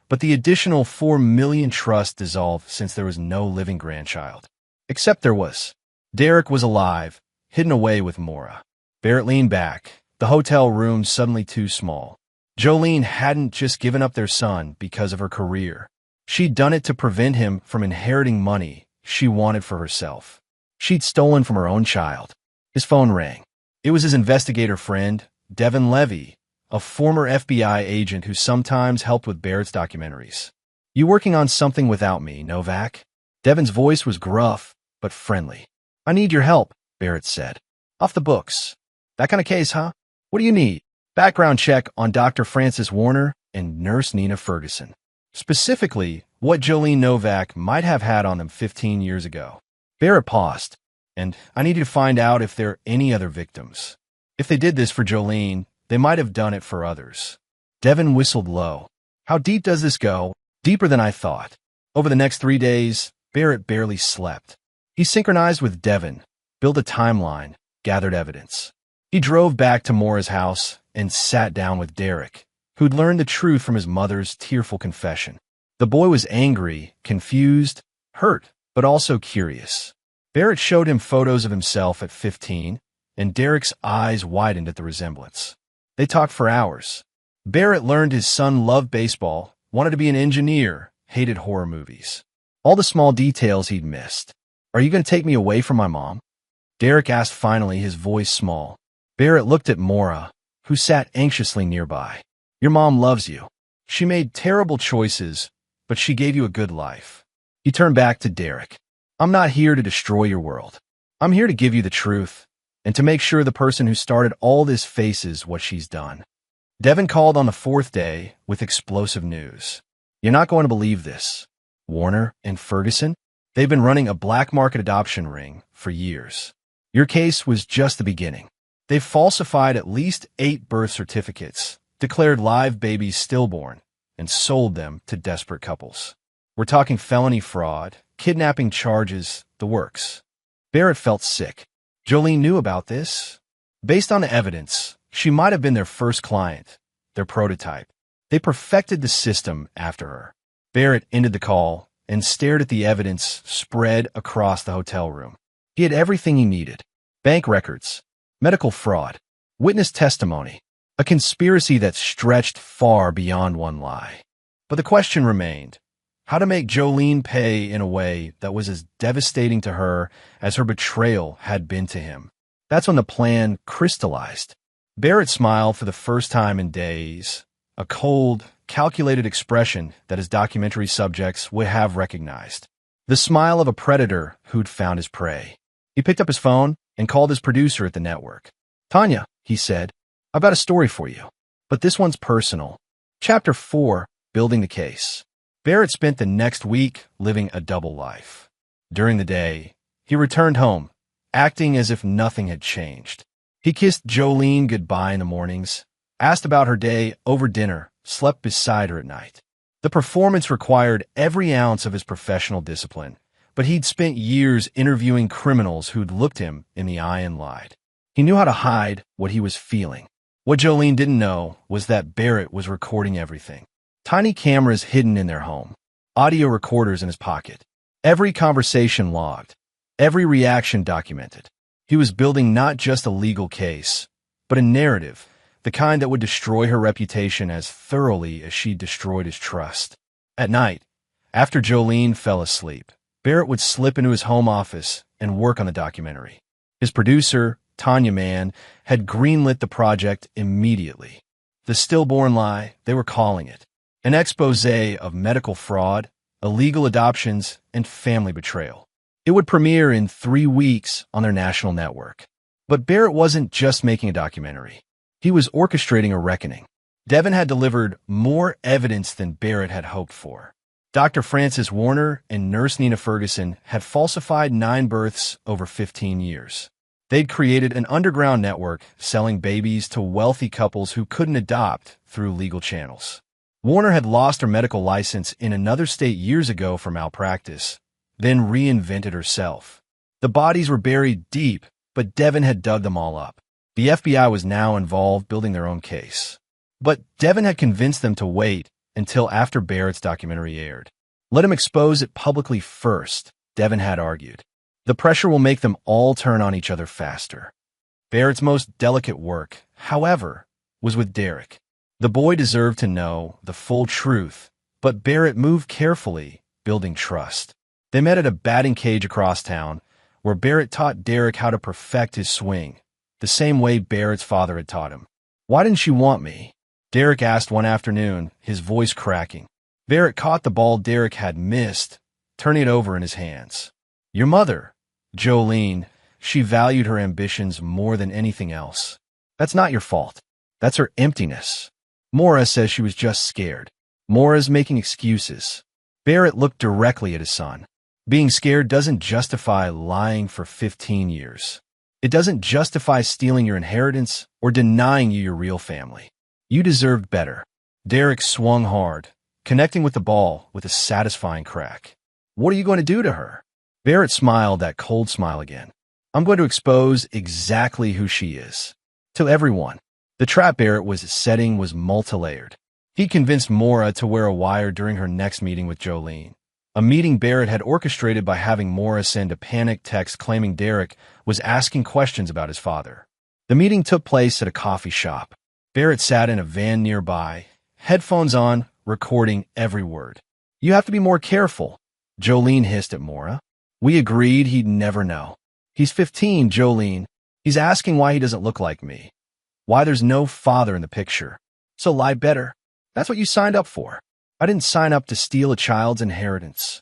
but the additional $4 million trust dissolved since there was no living grandchild. Except there was. Derek was alive, hidden away with Maura. Barrett leaned back, the hotel room suddenly too small. Jolene hadn't just given up their son because of her career. She'd done it to prevent him from inheriting money she wanted for herself. She'd stolen from her own child. His phone rang. It was his investigator friend, Devin Levy, a former FBI agent who sometimes helped with Barrett's documentaries. You working on something without me, Novak? Devin's voice was gruff, but friendly. I need your help, Barrett said. Off the books. That kind of case, huh? What do you need? Background check on Dr. Francis Warner and Nurse Nina Ferguson. Specifically, what Jolene Novak might have had on them 15 years ago. Barrett paused, and I need you to find out if there are any other victims. If they did this for Jolene, they might have done it for others. Devin whistled low. How deep does this go? Deeper than I thought. Over the next 3 days, Barrett barely slept. He synchronized with Devin, built a timeline, gathered evidence. He drove back to Maura's house and sat down with Derek, who'd learned the truth from his mother's tearful confession. The boy was angry, confused, hurt, but also curious. Barrett showed him photos of himself at 15, and Derek's eyes widened at the resemblance. They talked for hours. Barrett learned his son loved baseball, wanted to be an engineer, hated horror movies. All the small details he'd missed. Are you going to take me away from my mom? Derek asked finally, his voice small. Barrett looked at Maura, who sat anxiously nearby. Your mom loves you. She made terrible choices, but she gave you a good life. He turned back to Derek. I'm not here to destroy your world. I'm here to give you the truth, and to make sure the person who started all this faces what she's done. Devin called on the 4th day with explosive news. You're not going to believe this. Warner and Ferguson, they've been running a black market adoption ring for years. Your case was just the beginning. They've falsified at least 8 birth certificates, declared live babies stillborn, and sold them to desperate couples. We're talking felony fraud, kidnapping charges, the works. Barrett felt sick. Jolene knew about this. Based on the evidence, she might have been their first client, their prototype. They perfected the system after her. Barrett ended the call and stared at the evidence spread across the hotel room. He had everything he needed: bank records, medical fraud, witness testimony, a conspiracy that stretched far beyond one lie. But the question remained: how to make Jolene pay in a way that was as devastating to her as her betrayal had been to him. That's when the plan crystallized. Barrett smiled for the first time in days, a cold, calculated expression that his documentary subjects would have recognized. The smile of a predator who'd found his prey. He picked up his phone and called his producer at the network. "Tanya," he said, "I've got a story for you, but this one's personal." Chapter 4, Building the Case. Barrett spent the next week living a double life. During the day, he returned home, acting as if nothing had changed. He kissed Jolene goodbye in the mornings, asked about her day over dinner, slept beside her at night. The performance required every ounce of his professional discipline, but he'd spent years interviewing criminals who'd looked him in the eye and lied. He knew how to hide what he was feeling. What Jolene didn't know was that Barrett was recording everything. Tiny cameras hidden in their home, audio recorders in his pocket, every conversation logged, every reaction documented. He was building not just a legal case, but a narrative, the kind that would destroy her reputation as thoroughly as she destroyed his trust. At night, after Jolene fell asleep, Barrett would slip into his home office and work on the documentary. His producer, Tanya Mann, had greenlit the project immediately. The Stillborn Lie, they were calling it. An expose of medical fraud, illegal adoptions, and family betrayal. It would premiere in 3 weeks on their national network. But Barrett wasn't just making a documentary. He was orchestrating a reckoning. Devin had delivered more evidence than Barrett had hoped for. Dr. Francis Warner and nurse Nina Ferguson had falsified 9 births over 15 years. They'd created an underground network selling babies to wealthy couples who couldn't adopt through legal channels. Warner had lost her medical license in another state years ago for malpractice, then reinvented herself. The bodies were buried deep, but Devin had dug them all up. The FBI was now involved building their own case. But Devin had convinced them to wait until after Barrett's documentary aired. Let him expose it publicly first, Devin had argued. The pressure will make them all turn on each other faster. Barrett's most delicate work, however, was with Derek. The boy deserved to know the full truth, but Barrett moved carefully, building trust. They met at a batting cage across town, where Barrett taught Derek how to perfect his swing, the same way Barrett's father had taught him. "Why didn't you want me?" Derek asked one afternoon, his voice cracking. Barrett caught the ball Derek had missed, turning it over in his hands. "Your mother, Jolene, she valued her ambitions more than anything else. That's not your fault. That's her emptiness. Maura says she was just scared. Maura's making excuses." Barrett looked directly at his son. Being scared doesn't justify lying for 15 years. It doesn't justify stealing your inheritance or denying you your real family. You deserved better. Derek swung hard, connecting with the ball with a satisfying crack. "What are you going to do to her?" Barrett smiled that cold smile again. "I'm going to expose exactly who she is. To everyone." The trap Barrett was setting was multi-layered. He convinced Maura to wear a wire during her next meeting with Jolene. A meeting Barrett had orchestrated by having Maura send a panicked text claiming Derek was asking questions about his father. The meeting took place at a coffee shop. Barrett sat in a van nearby, headphones on, recording every word. "You have to be more careful," Jolene hissed at Maura. "We agreed he'd never know. He's 15, Jolene. He's asking why he doesn't look like me. Why there's no father in the picture. So lie better. That's what you signed up for. I didn't sign up to steal a child's inheritance."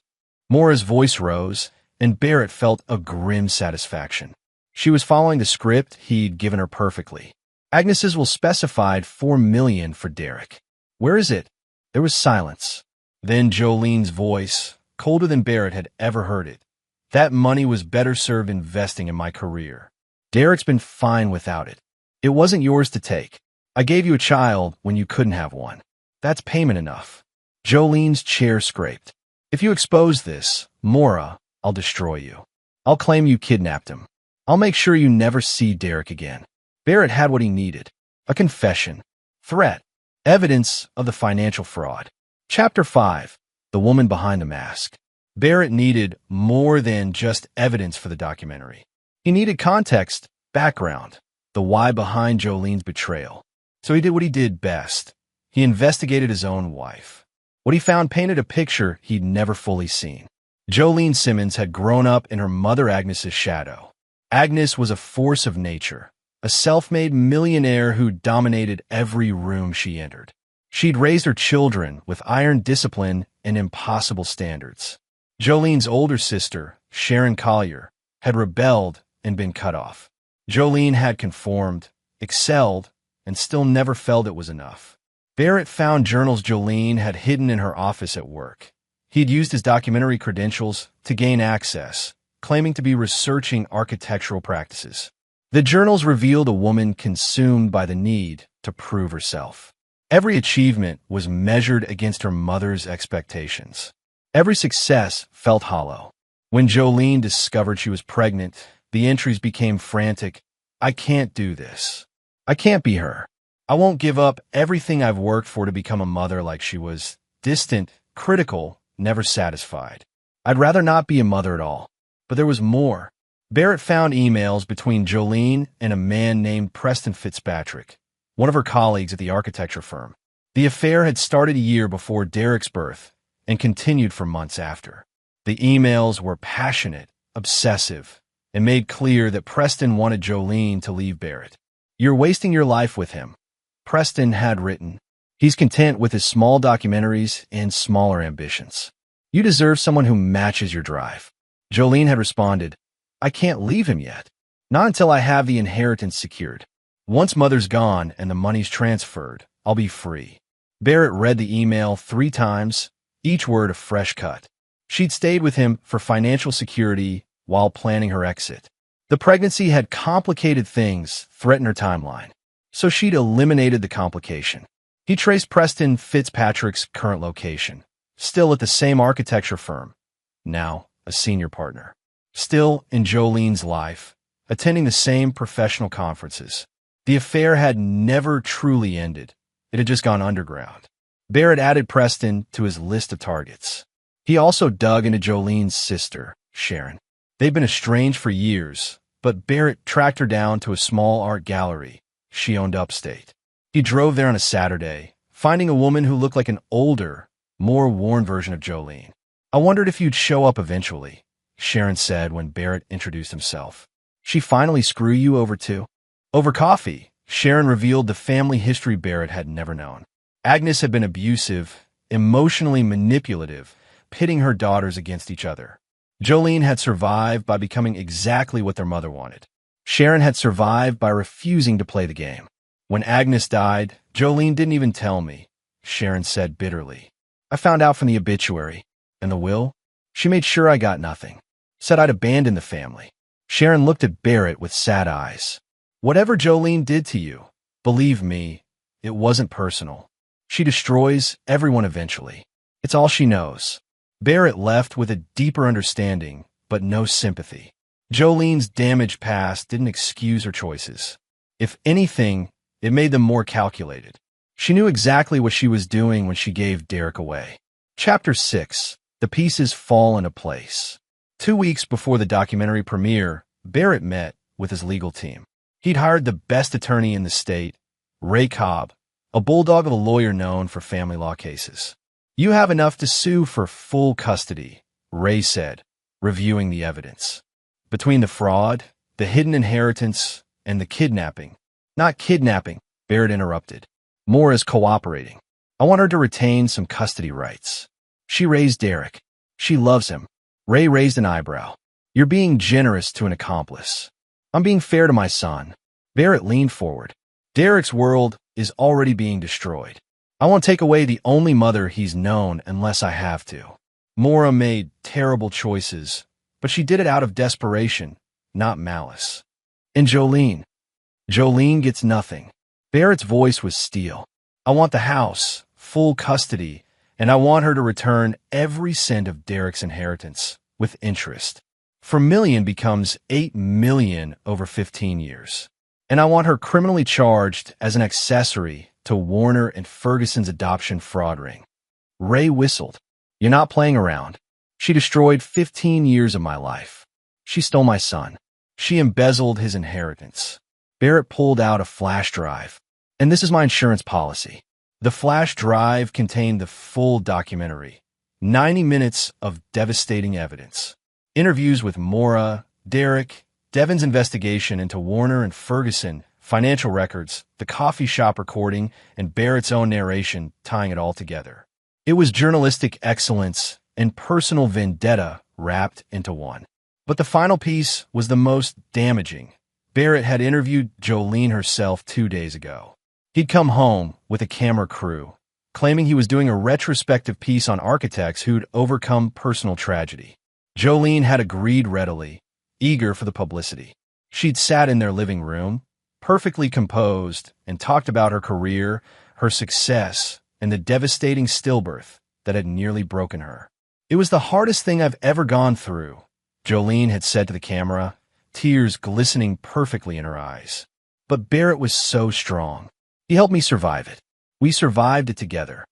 Maura's voice rose, and Barrett felt a grim satisfaction. She was following the script he'd given her perfectly. Agnes's will specified $4 million for Derek. "Where is it?" There was silence. Then Jolene's voice, colder than Barrett had ever heard it. "That money was better served investing in my career. Derek's been fine without it. It wasn't yours to take. I gave you a child when you couldn't have one. That's payment enough." Jolene's chair scraped. "If you expose this, Maura, I'll destroy you. I'll claim you kidnapped him. I'll make sure you never see Derek again. Barrett had what he needed. A confession. Threat. Evidence of the financial fraud. Chapter 5. The Woman Behind the Mask. Barrett needed more than just evidence for the documentary. He needed context, background, the why behind Jolene's betrayal. So he did what he did best. He investigated his own wife. What he found painted a picture he'd never fully seen. Jolene Simmons had grown up in her mother Agnes's shadow. Agnes was a force of nature, a self-made millionaire who dominated every room she entered. She'd raised her children with iron discipline and impossible standards. Jolene's older sister, Sharon Collier, had rebelled and been cut off. Jolene had conformed, excelled, and still never felt it was enough. Barrett found journals Jolene had hidden in her office at work. He'd used his documentary credentials to gain access, claiming to be researching architectural practices. The journals revealed a woman consumed by the need to prove herself. Every achievement was measured against her mother's expectations. Every success felt hollow. When Jolene discovered she was pregnant, the entries became frantic. I can't do this. I can't be her. I won't give up everything I've worked for to become a mother. Like she was distant, critical, never satisfied. I'd rather not be a mother at all. But there was more. Barrett found emails between Jolene and a man named Preston Fitzpatrick, one of her colleagues at the architecture firm. The affair had started a year before Derek's birth and continued for months after. The emails were passionate, obsessive, and made clear that Preston wanted Jolene to leave Barrett. You're wasting your life with him, Preston had written. He's content with his small documentaries and smaller ambitions. You deserve someone who matches your drive. Jolene had responded, I can't leave him yet. Not until I have the inheritance secured. Once mother's gone and the money's transferred, I'll be free. Barrett read the email 3 times, each word a fresh cut. She'd stayed with him for financial security while planning her exit. The pregnancy had complicated things, threatened her timeline. So she'd eliminated the complication. He traced Preston Fitzpatrick's current location, still at the same architecture firm, now a senior partner. Still in Jolene's life, attending the same professional conferences. The affair had never truly ended. It had just gone underground. Barrett added Preston to his list of targets. He also dug into Jolene's sister, Sharon. They'd been estranged for years, but Barrett tracked her down to a small art gallery she owned upstate. He drove there on a Saturday, finding a woman who looked like an older, more worn version of Jolene. I wondered if you'd show up eventually, Sharon said when Barrett introduced himself. She finally screw you over too? Over coffee, Sharon revealed the family history Barrett had never known. Agnes had been abusive, emotionally manipulative, pitting her daughters against each other. Jolene had survived by becoming exactly what their mother wanted. Sharon had survived by refusing to play the game. When Agnes died, Jolene didn't even tell me, Sharon said bitterly. I found out from the obituary. And the will? She made sure I got nothing. Said I'd abandoned the family. Sharon looked at Barrett with sad eyes. Whatever Jolene did to you, believe me, it wasn't personal. She destroys everyone eventually. It's all she knows. Barrett left with a deeper understanding, but no sympathy. Jolene's damaged past didn't excuse her choices. If anything, it made them more calculated. She knew exactly what she was doing when she gave Derek away. Chapter 6. The Pieces Fall into Place. 2 weeks before the documentary premiere, Barrett met with his legal team. He'd hired the best attorney in the state, Ray Cobb, a bulldog of a lawyer known for family law cases. You have enough to sue for full custody, Ray said, reviewing the evidence. Between the fraud, the hidden inheritance, and the kidnapping. Not kidnapping, Barrett interrupted. More as cooperating. I want her to retain some custody rights. She raised Derek. She loves him. Ray raised an eyebrow. You're being generous to an accomplice. I'm being fair to my son. Barrett leaned forward. Derek's world is already being destroyed. I won't take away the only mother he's known unless I have to. Maura made terrible choices, but she did it out of desperation, not malice. And Jolene gets nothing. Barrett's voice was steel. I want the house, full custody, and I want her to return every cent of Derek's inheritance, with interest. from million becomes 8 million over 15 years. And I want her criminally charged as an accessory to Warner and Ferguson's adoption fraud ring. Ray whistled. You're not playing around. She destroyed 15 years of my life. She stole my son. She embezzled his inheritance. Barrett pulled out a flash drive. And this is my insurance policy. The flash drive contained the full documentary. 90 minutes of devastating evidence. Interviews with Maura, Derek, Devin's investigation into Warner and Ferguson, financial records, the coffee shop recording, and Barrett's own narration tying it all together. It was journalistic excellence and personal vendetta wrapped into one. But the final piece was the most damaging. Barrett had interviewed Jolene herself 2 days ago. He'd come home with a camera crew, claiming he was doing a retrospective piece on architects who'd overcome personal tragedy. Jolene had agreed readily, eager for the publicity. She'd sat in their living room, perfectly composed, and talked about her career, her success, and the devastating stillbirth that had nearly broken her. It was the hardest thing I've ever gone through, Jolene had said to the camera, tears glistening perfectly in her eyes. But Barrett was so strong. He helped me survive it. We survived it together.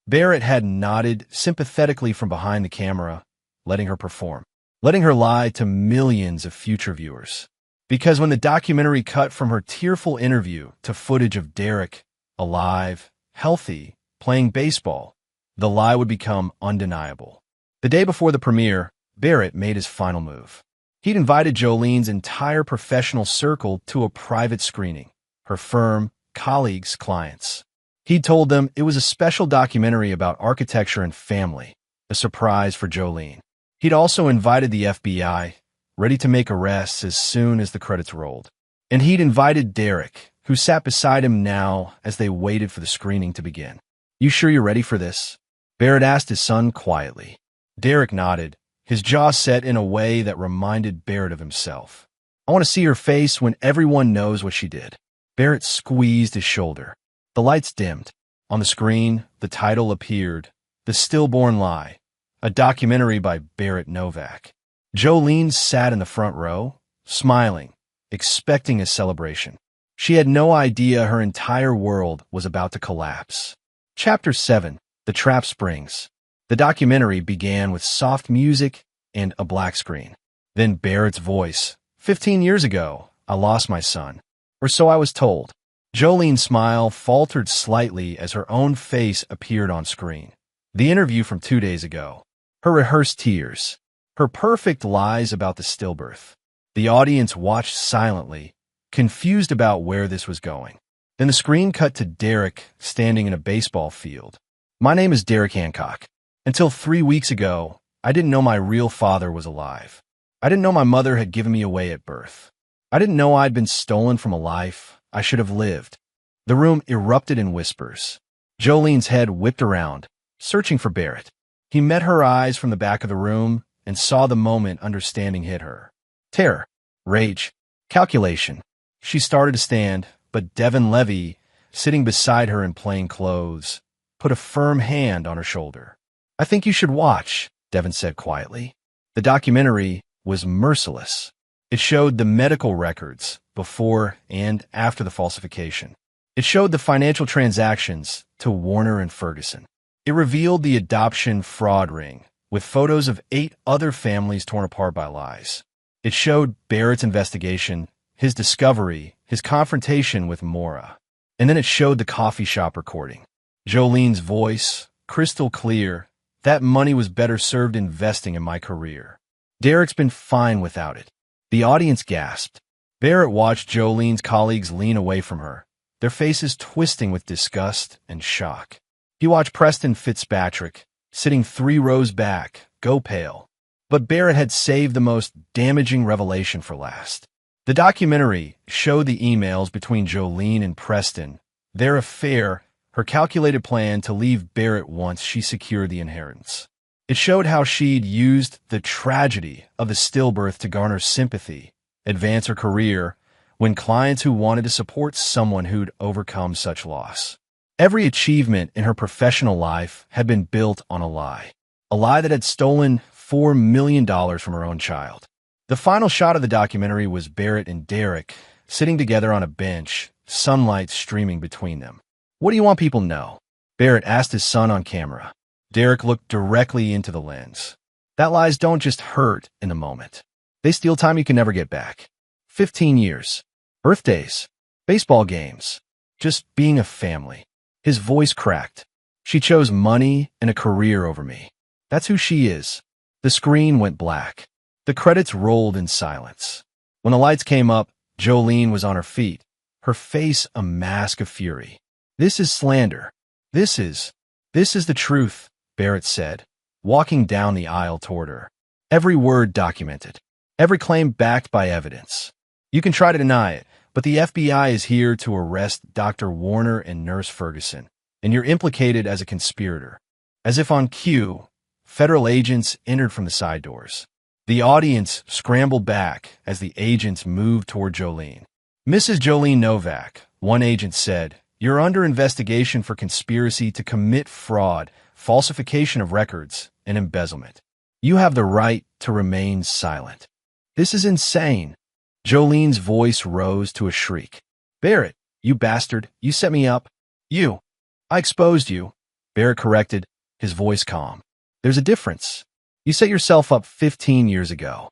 Barrett had nodded sympathetically from behind the camera, letting her perform, letting her lie to millions of future viewers. Because when the documentary cut from her tearful interview to footage of Derek, alive, healthy, playing baseball, the lie would become undeniable. The day before the premiere, Barrett made his final move. He'd invited Jolene's entire professional circle to a private screening, her firm, colleagues, clients. He'd told them it was a special documentary about architecture and family, a surprise for Jolene. He'd also invited the FBI, ready to make arrests as soon as the credits rolled. And he'd invited Derek, who sat beside him now as they waited for the screening to begin. You sure you're ready for this? Barrett asked his son quietly. Derek nodded, his jaw set in a way that reminded Barrett of himself. I want to see her face when everyone knows what she did. Barrett squeezed his shoulder. The lights dimmed. On the screen, the title appeared, The Stillborn Lie, a documentary by Barrett Novak. Jolene sat in the front row, smiling, expecting a celebration. She had no idea her entire world was about to collapse. Chapter 7, The Trap Springs. The documentary began with soft music and a black screen. Then Barrett's voice. 15 years ago, I lost my son. Or so I was told. Jolene's smile faltered slightly as her own face appeared on screen. The interview from 2 days ago. Her rehearsed tears. Her perfect lies about the stillbirth. The audience watched silently, confused about where this was going. Then the screen cut to Derek standing in a baseball field. My name is Derek Hancock. Until 3 weeks ago, I didn't know my real father was alive. I didn't know my mother had given me away at birth. I didn't know I'd been stolen from a life I should have lived. The room erupted in whispers. Jolene's head whipped around, searching for Barrett. He met her eyes from the back of the room and saw the moment understanding hit her. Terror, rage, calculation. She started to stand, but Devin Levy, sitting beside her in plain clothes, put a firm hand on her shoulder. I think you should watch, Devin said quietly. The documentary was merciless. It showed the medical records before and after the falsification. It showed the financial transactions to Warner and Ferguson. It revealed the adoption fraud ring, with photos of 8 other families torn apart by lies. It showed Barrett's investigation, his discovery, his confrontation with Maura. And then it showed the coffee shop recording. Jolene's voice, crystal clear, that money was better served investing in my career. Derek's been fine without it. The audience gasped. Barrett watched Jolene's colleagues lean away from her, their faces twisting with disgust and shock. He watched Preston Fitzpatrick, sitting 3 rows back, go pale. But Barrett had saved the most damaging revelation for last. The documentary showed the emails between Jolene and Preston, their affair, her calculated plan to leave Barrett once she secured the inheritance. It showed how she'd used the tragedy of the stillbirth to garner sympathy, advance her career, win clients who wanted to support someone who'd overcome such loss. Every achievement in her professional life had been built on a lie that had stolen $4 million from her own child. The final shot of the documentary was Barrett and Derek sitting together on a bench, sunlight streaming between them. "What do you want people to know?" Barrett asked his son on camera. Derek looked directly into the lens. "That lies don't just hurt in the moment. They steal time you can never get back. 15 years. Birthdays. Baseball games. Just being a family." His voice cracked. "She chose money and a career over me. That's who she is." The screen went black. The credits rolled in silence. When the lights came up, Jolene was on her feet, her face a mask of fury. "This is slander. This is the truth," Barrett said, walking down the aisle toward her. "Every word documented. Every claim backed by evidence. You can try to deny it, but the FBI is here to arrest Dr. Warner and Nurse Ferguson, and you're implicated as a conspirator." As if on cue, federal agents entered from the side doors. The audience scrambled back as the agents moved toward Jolene. "Mrs. Jolene Novak," one agent said, "you're under investigation for conspiracy to commit fraud, falsification of records, and embezzlement. You have the right to remain silent." "This is insane." Jolene's voice rose to a shriek. "Barrett, you bastard, you set me up. I exposed you," Barrett corrected, his voice calm. "There's a difference. You set yourself up 15 years ago."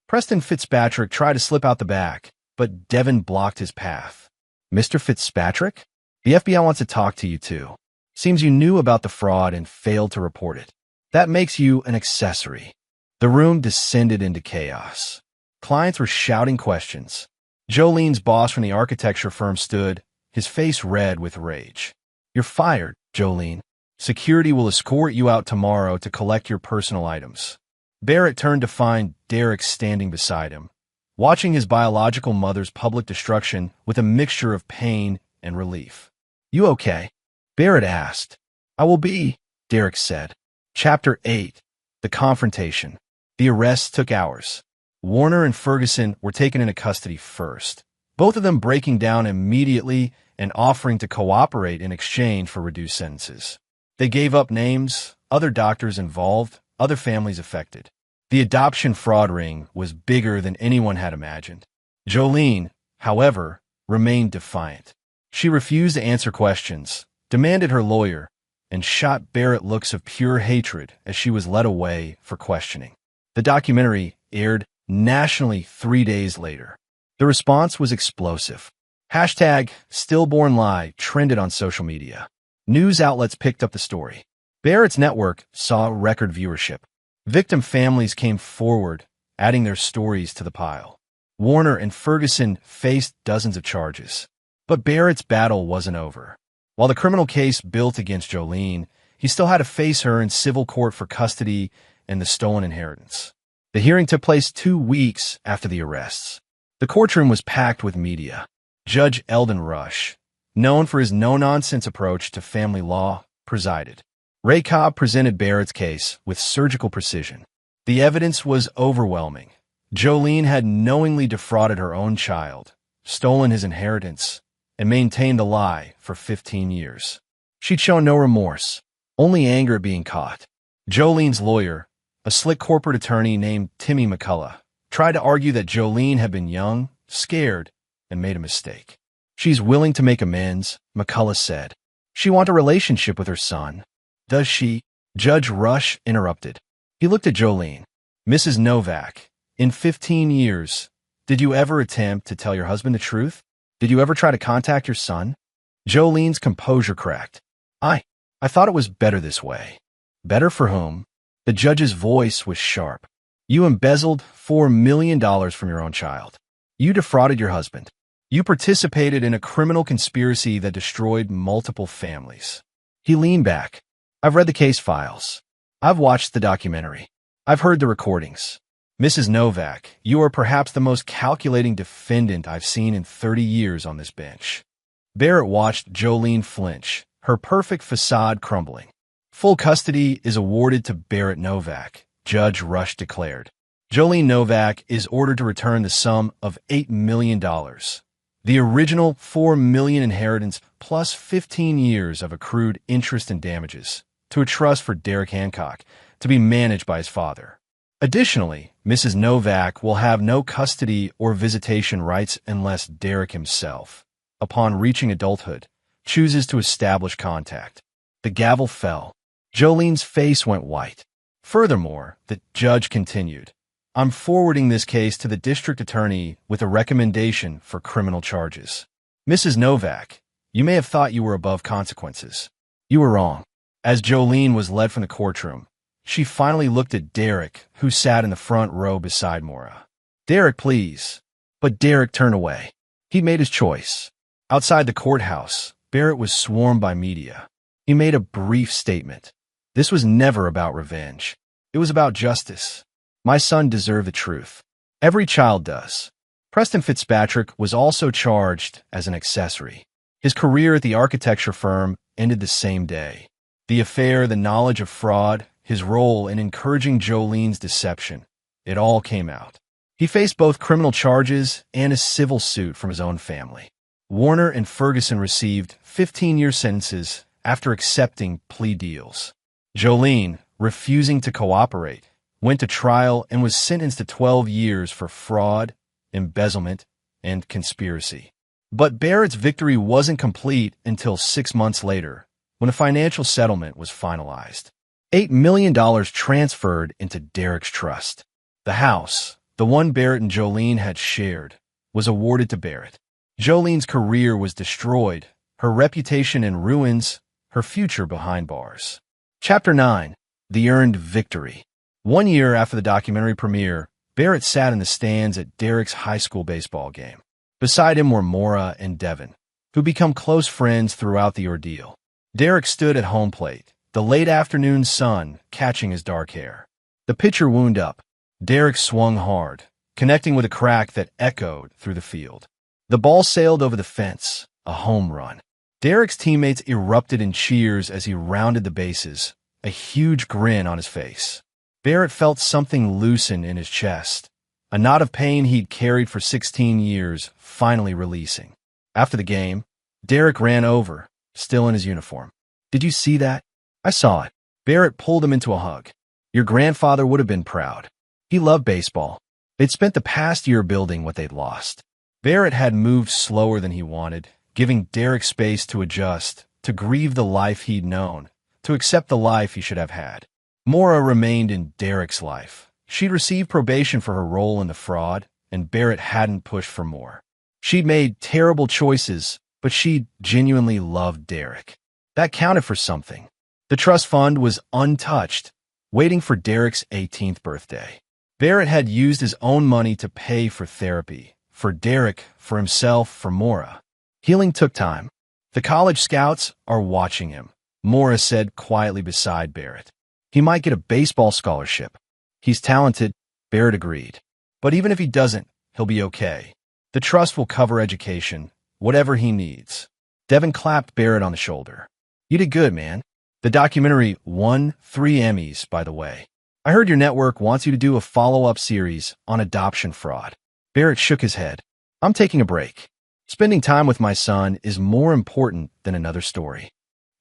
Preston Fitzpatrick tried to slip out the back, but Devin blocked his path. "Mr. Fitzpatrick? The FBI wants to talk to you too. Seems you knew about the fraud and failed to report it. That makes you an accessory." The room descended into chaos. Clients were shouting questions. Jolene's boss from the architecture firm stood, his face red with rage. "You're fired, Jolene. Security will escort you out tomorrow to collect your personal items." Barrett turned to find Derek standing beside him, watching his biological mother's public destruction with a mixture of pain and relief. "You okay?" Barrett asked. "I will be," Derek said. Chapter 8. The Confrontation. The arrests took hours. Warner and Ferguson were taken into custody first, both of them breaking down immediately and offering to cooperate in exchange for reduced sentences. They gave up names, other doctors involved, other families affected. The adoption fraud ring was bigger than anyone had imagined. Jolene, however, remained defiant. She refused to answer questions, demanded her lawyer, and shot Barrett looks of pure hatred as she was led away for questioning. The documentary aired nationally 3 days later. The response was explosive. #StillbornLie trended on social media. News outlets picked up the story. Barrett's network saw record viewership. Victim families came forward, adding their stories to the pile. Warner and Ferguson faced dozens of charges. But Barrett's battle wasn't over. While the criminal case built against Jolene, he still had to face her in civil court for custody and the stolen inheritance. The hearing took place 2 weeks after the arrests. The courtroom was packed with media. Judge Eldon Rush, known for his no-nonsense approach to family law, presided. Ray Cobb presented Barrett's case with surgical precision. The evidence was overwhelming. Jolene had knowingly defrauded her own child, stolen his inheritance, and maintained the lie for 15 years. She'd shown no remorse, only anger at being caught. Jolene's lawyer, a slick corporate attorney named Timmy McCullough, tried to argue that Jolene had been young, scared, and made a mistake. "She's willing to make amends," McCullough said. "She wants a relationship with her son." "Does she?" Judge Rush interrupted. He looked at Jolene. "Mrs. Novak, in 15 years, did you ever attempt to tell your husband the truth? Did you ever try to contact your son?" Jolene's composure cracked. I thought it was better this way." "Better for whom?" The judge's voice was sharp. "You embezzled $4 million from your own child. You defrauded your husband. You participated in a criminal conspiracy that destroyed multiple families." He leaned back. "I've read the case files. I've watched the documentary. I've heard the recordings. Mrs. Novak, you are perhaps the most calculating defendant I've seen in 30 years on this bench." Barrett watched Jolene flinch, her perfect facade crumbling. "Full custody is awarded to Barrett Novak," Judge Rush declared. "Jolene Novak is ordered to return the sum of $8 million. The original $4 million inheritance plus 15 years of accrued interest and damages to a trust for Derek Hancock to be managed by his father. Additionally, Mrs. Novak will have no custody or visitation rights unless Derek himself, upon reaching adulthood, chooses to establish contact. The gavel fell. Jolene's face went white. Furthermore, the judge continued, I'm forwarding this case to the district attorney with a recommendation for criminal charges. Mrs. Novak, you may have thought you were above consequences. You were wrong. As Jolene was led from the courtroom, she finally looked at Derek, who sat in the front row beside Maura. Derek, please. But Derek turned away. He'd made his choice. Outside the courthouse, Barrett was swarmed by media. He made a brief statement. This was never about revenge. It was about justice. My son deserved the truth. Every child does. Preston Fitzpatrick was also charged as an accessory. His career at the architecture firm ended the same day. The affair, the knowledge of fraud, his role in encouraging Jolene's deception, it all came out. He faced both criminal charges and a civil suit from his own family. Warner and Ferguson received 15-year sentences after accepting plea deals. Jolene, refusing to cooperate, went to trial and was sentenced to 12 years for fraud, embezzlement, and conspiracy. But Barrett's victory wasn't complete until 6 months later, when a financial settlement was finalized. $8 million transferred into Derek's trust. The house, the one Barrett and Jolene had shared, was awarded to Barrett. Jolene's career was destroyed, her reputation in ruins, her future behind bars. Chapter 9. The Earned Victory. 1 year after the documentary premiere, Barrett sat in the stands at Derek's high school baseball game. Beside him were Maura and Devin, who become close friends throughout the ordeal. Derek stood at home plate, the late afternoon sun catching his dark hair. The pitcher wound up. Derek swung hard, connecting with a crack that echoed through the field. The ball sailed over the fence, a home run. Derek's teammates erupted in cheers as he rounded the bases, a huge grin on his face. Barrett felt something loosen in his chest, a knot of pain he'd carried for 16 years finally releasing. After the game, Derek ran over, still in his uniform. Did you see that? I saw it. Barrett pulled him into a hug. Your grandfather would have been proud. He loved baseball. They'd spent the past year building what they'd lost. Barrett had moved slower than he wanted, giving Derek space to adjust, to grieve the life he'd known, to accept the life he should have had. Maura remained in Derek's life. She'd received probation for her role in the fraud, and Barrett hadn't pushed for more. She'd made terrible choices, but she genuinely loved Derek. That counted for something. The trust fund was untouched, waiting for Derek's 18th birthday. Barrett had used his own money to pay for therapy, for Derek, for himself, for Maura. Healing took time. The college scouts are watching him, Maura said quietly beside Barrett. He might get a baseball scholarship. He's talented, Barrett agreed. But even if he doesn't, he'll be okay. The trust will cover education, whatever he needs. Devin clapped Barrett on the shoulder. You did good, man. The documentary won 3 Emmys, by the way. I heard your network wants you to do a follow-up series on adoption fraud. Barrett shook his head. I'm taking a break. Spending time with my son is more important than another story.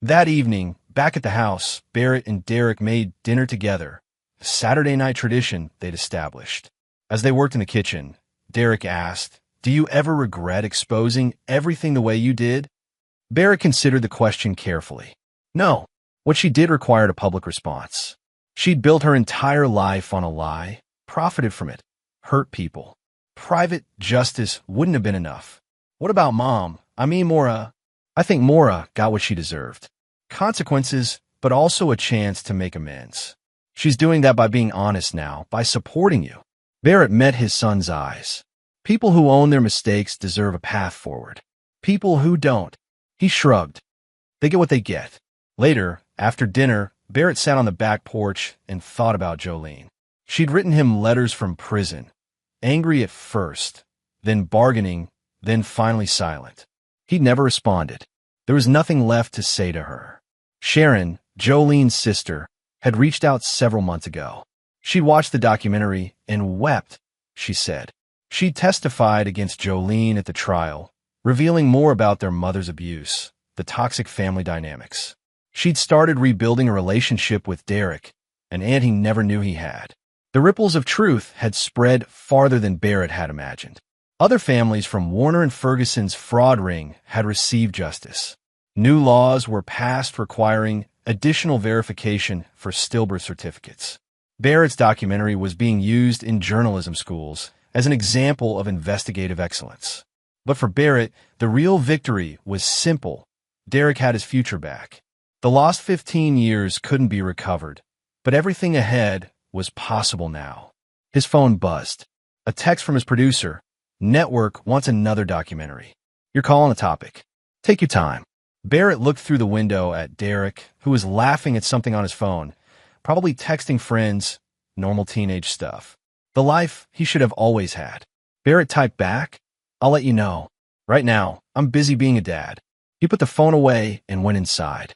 That evening, back at the house, Barrett and Derek made dinner together, a Saturday night tradition they'd established. As they worked in the kitchen, Derek asked, Do you ever regret exposing everything the way you did? Barrett considered the question carefully. No. What she did required a public response. She'd built her entire life on a lie, profited from it, hurt people. Private justice wouldn't have been enough. What about Mom? Maura. I think Maura got what she deserved. Consequences, but also a chance to make amends. She's doing that by being honest now, by supporting you. Barrett met his son's eyes. People who own their mistakes deserve a path forward. People who don't. He shrugged. They get what they get. Later, after dinner, Barrett sat on the back porch and thought about Jolene. She'd written him letters from prison, angry at first, then bargaining, then finally silent. He'd never responded. There was nothing left to say to her. Sharon, Jolene's sister, had reached out several months ago. She'd watched the documentary and wept, she said. She testified against Jolene at the trial, revealing more about their mother's abuse, the toxic family dynamics. She'd started rebuilding a relationship with Derek, an aunt he never knew he had. The ripples of truth had spread farther than Barrett had imagined. Other families from Warner and Ferguson's fraud ring had received justice. New laws were passed requiring additional verification for stillbirth certificates. Barrett's documentary was being used in journalism schools as an example of investigative excellence. But for Barrett, the real victory was simple. Derek had his future back. The lost 15 years couldn't be recovered, but everything ahead was possible now. His phone buzzed. A text from his producer. Network wants another documentary. You're calling a topic. Take your time. Barrett looked through the window at Derek, who was laughing at something on his phone, probably texting friends, normal teenage stuff. The life he should have always had. Barrett typed back, I'll let you know. Right now, I'm busy being a dad. He put the phone away and went inside.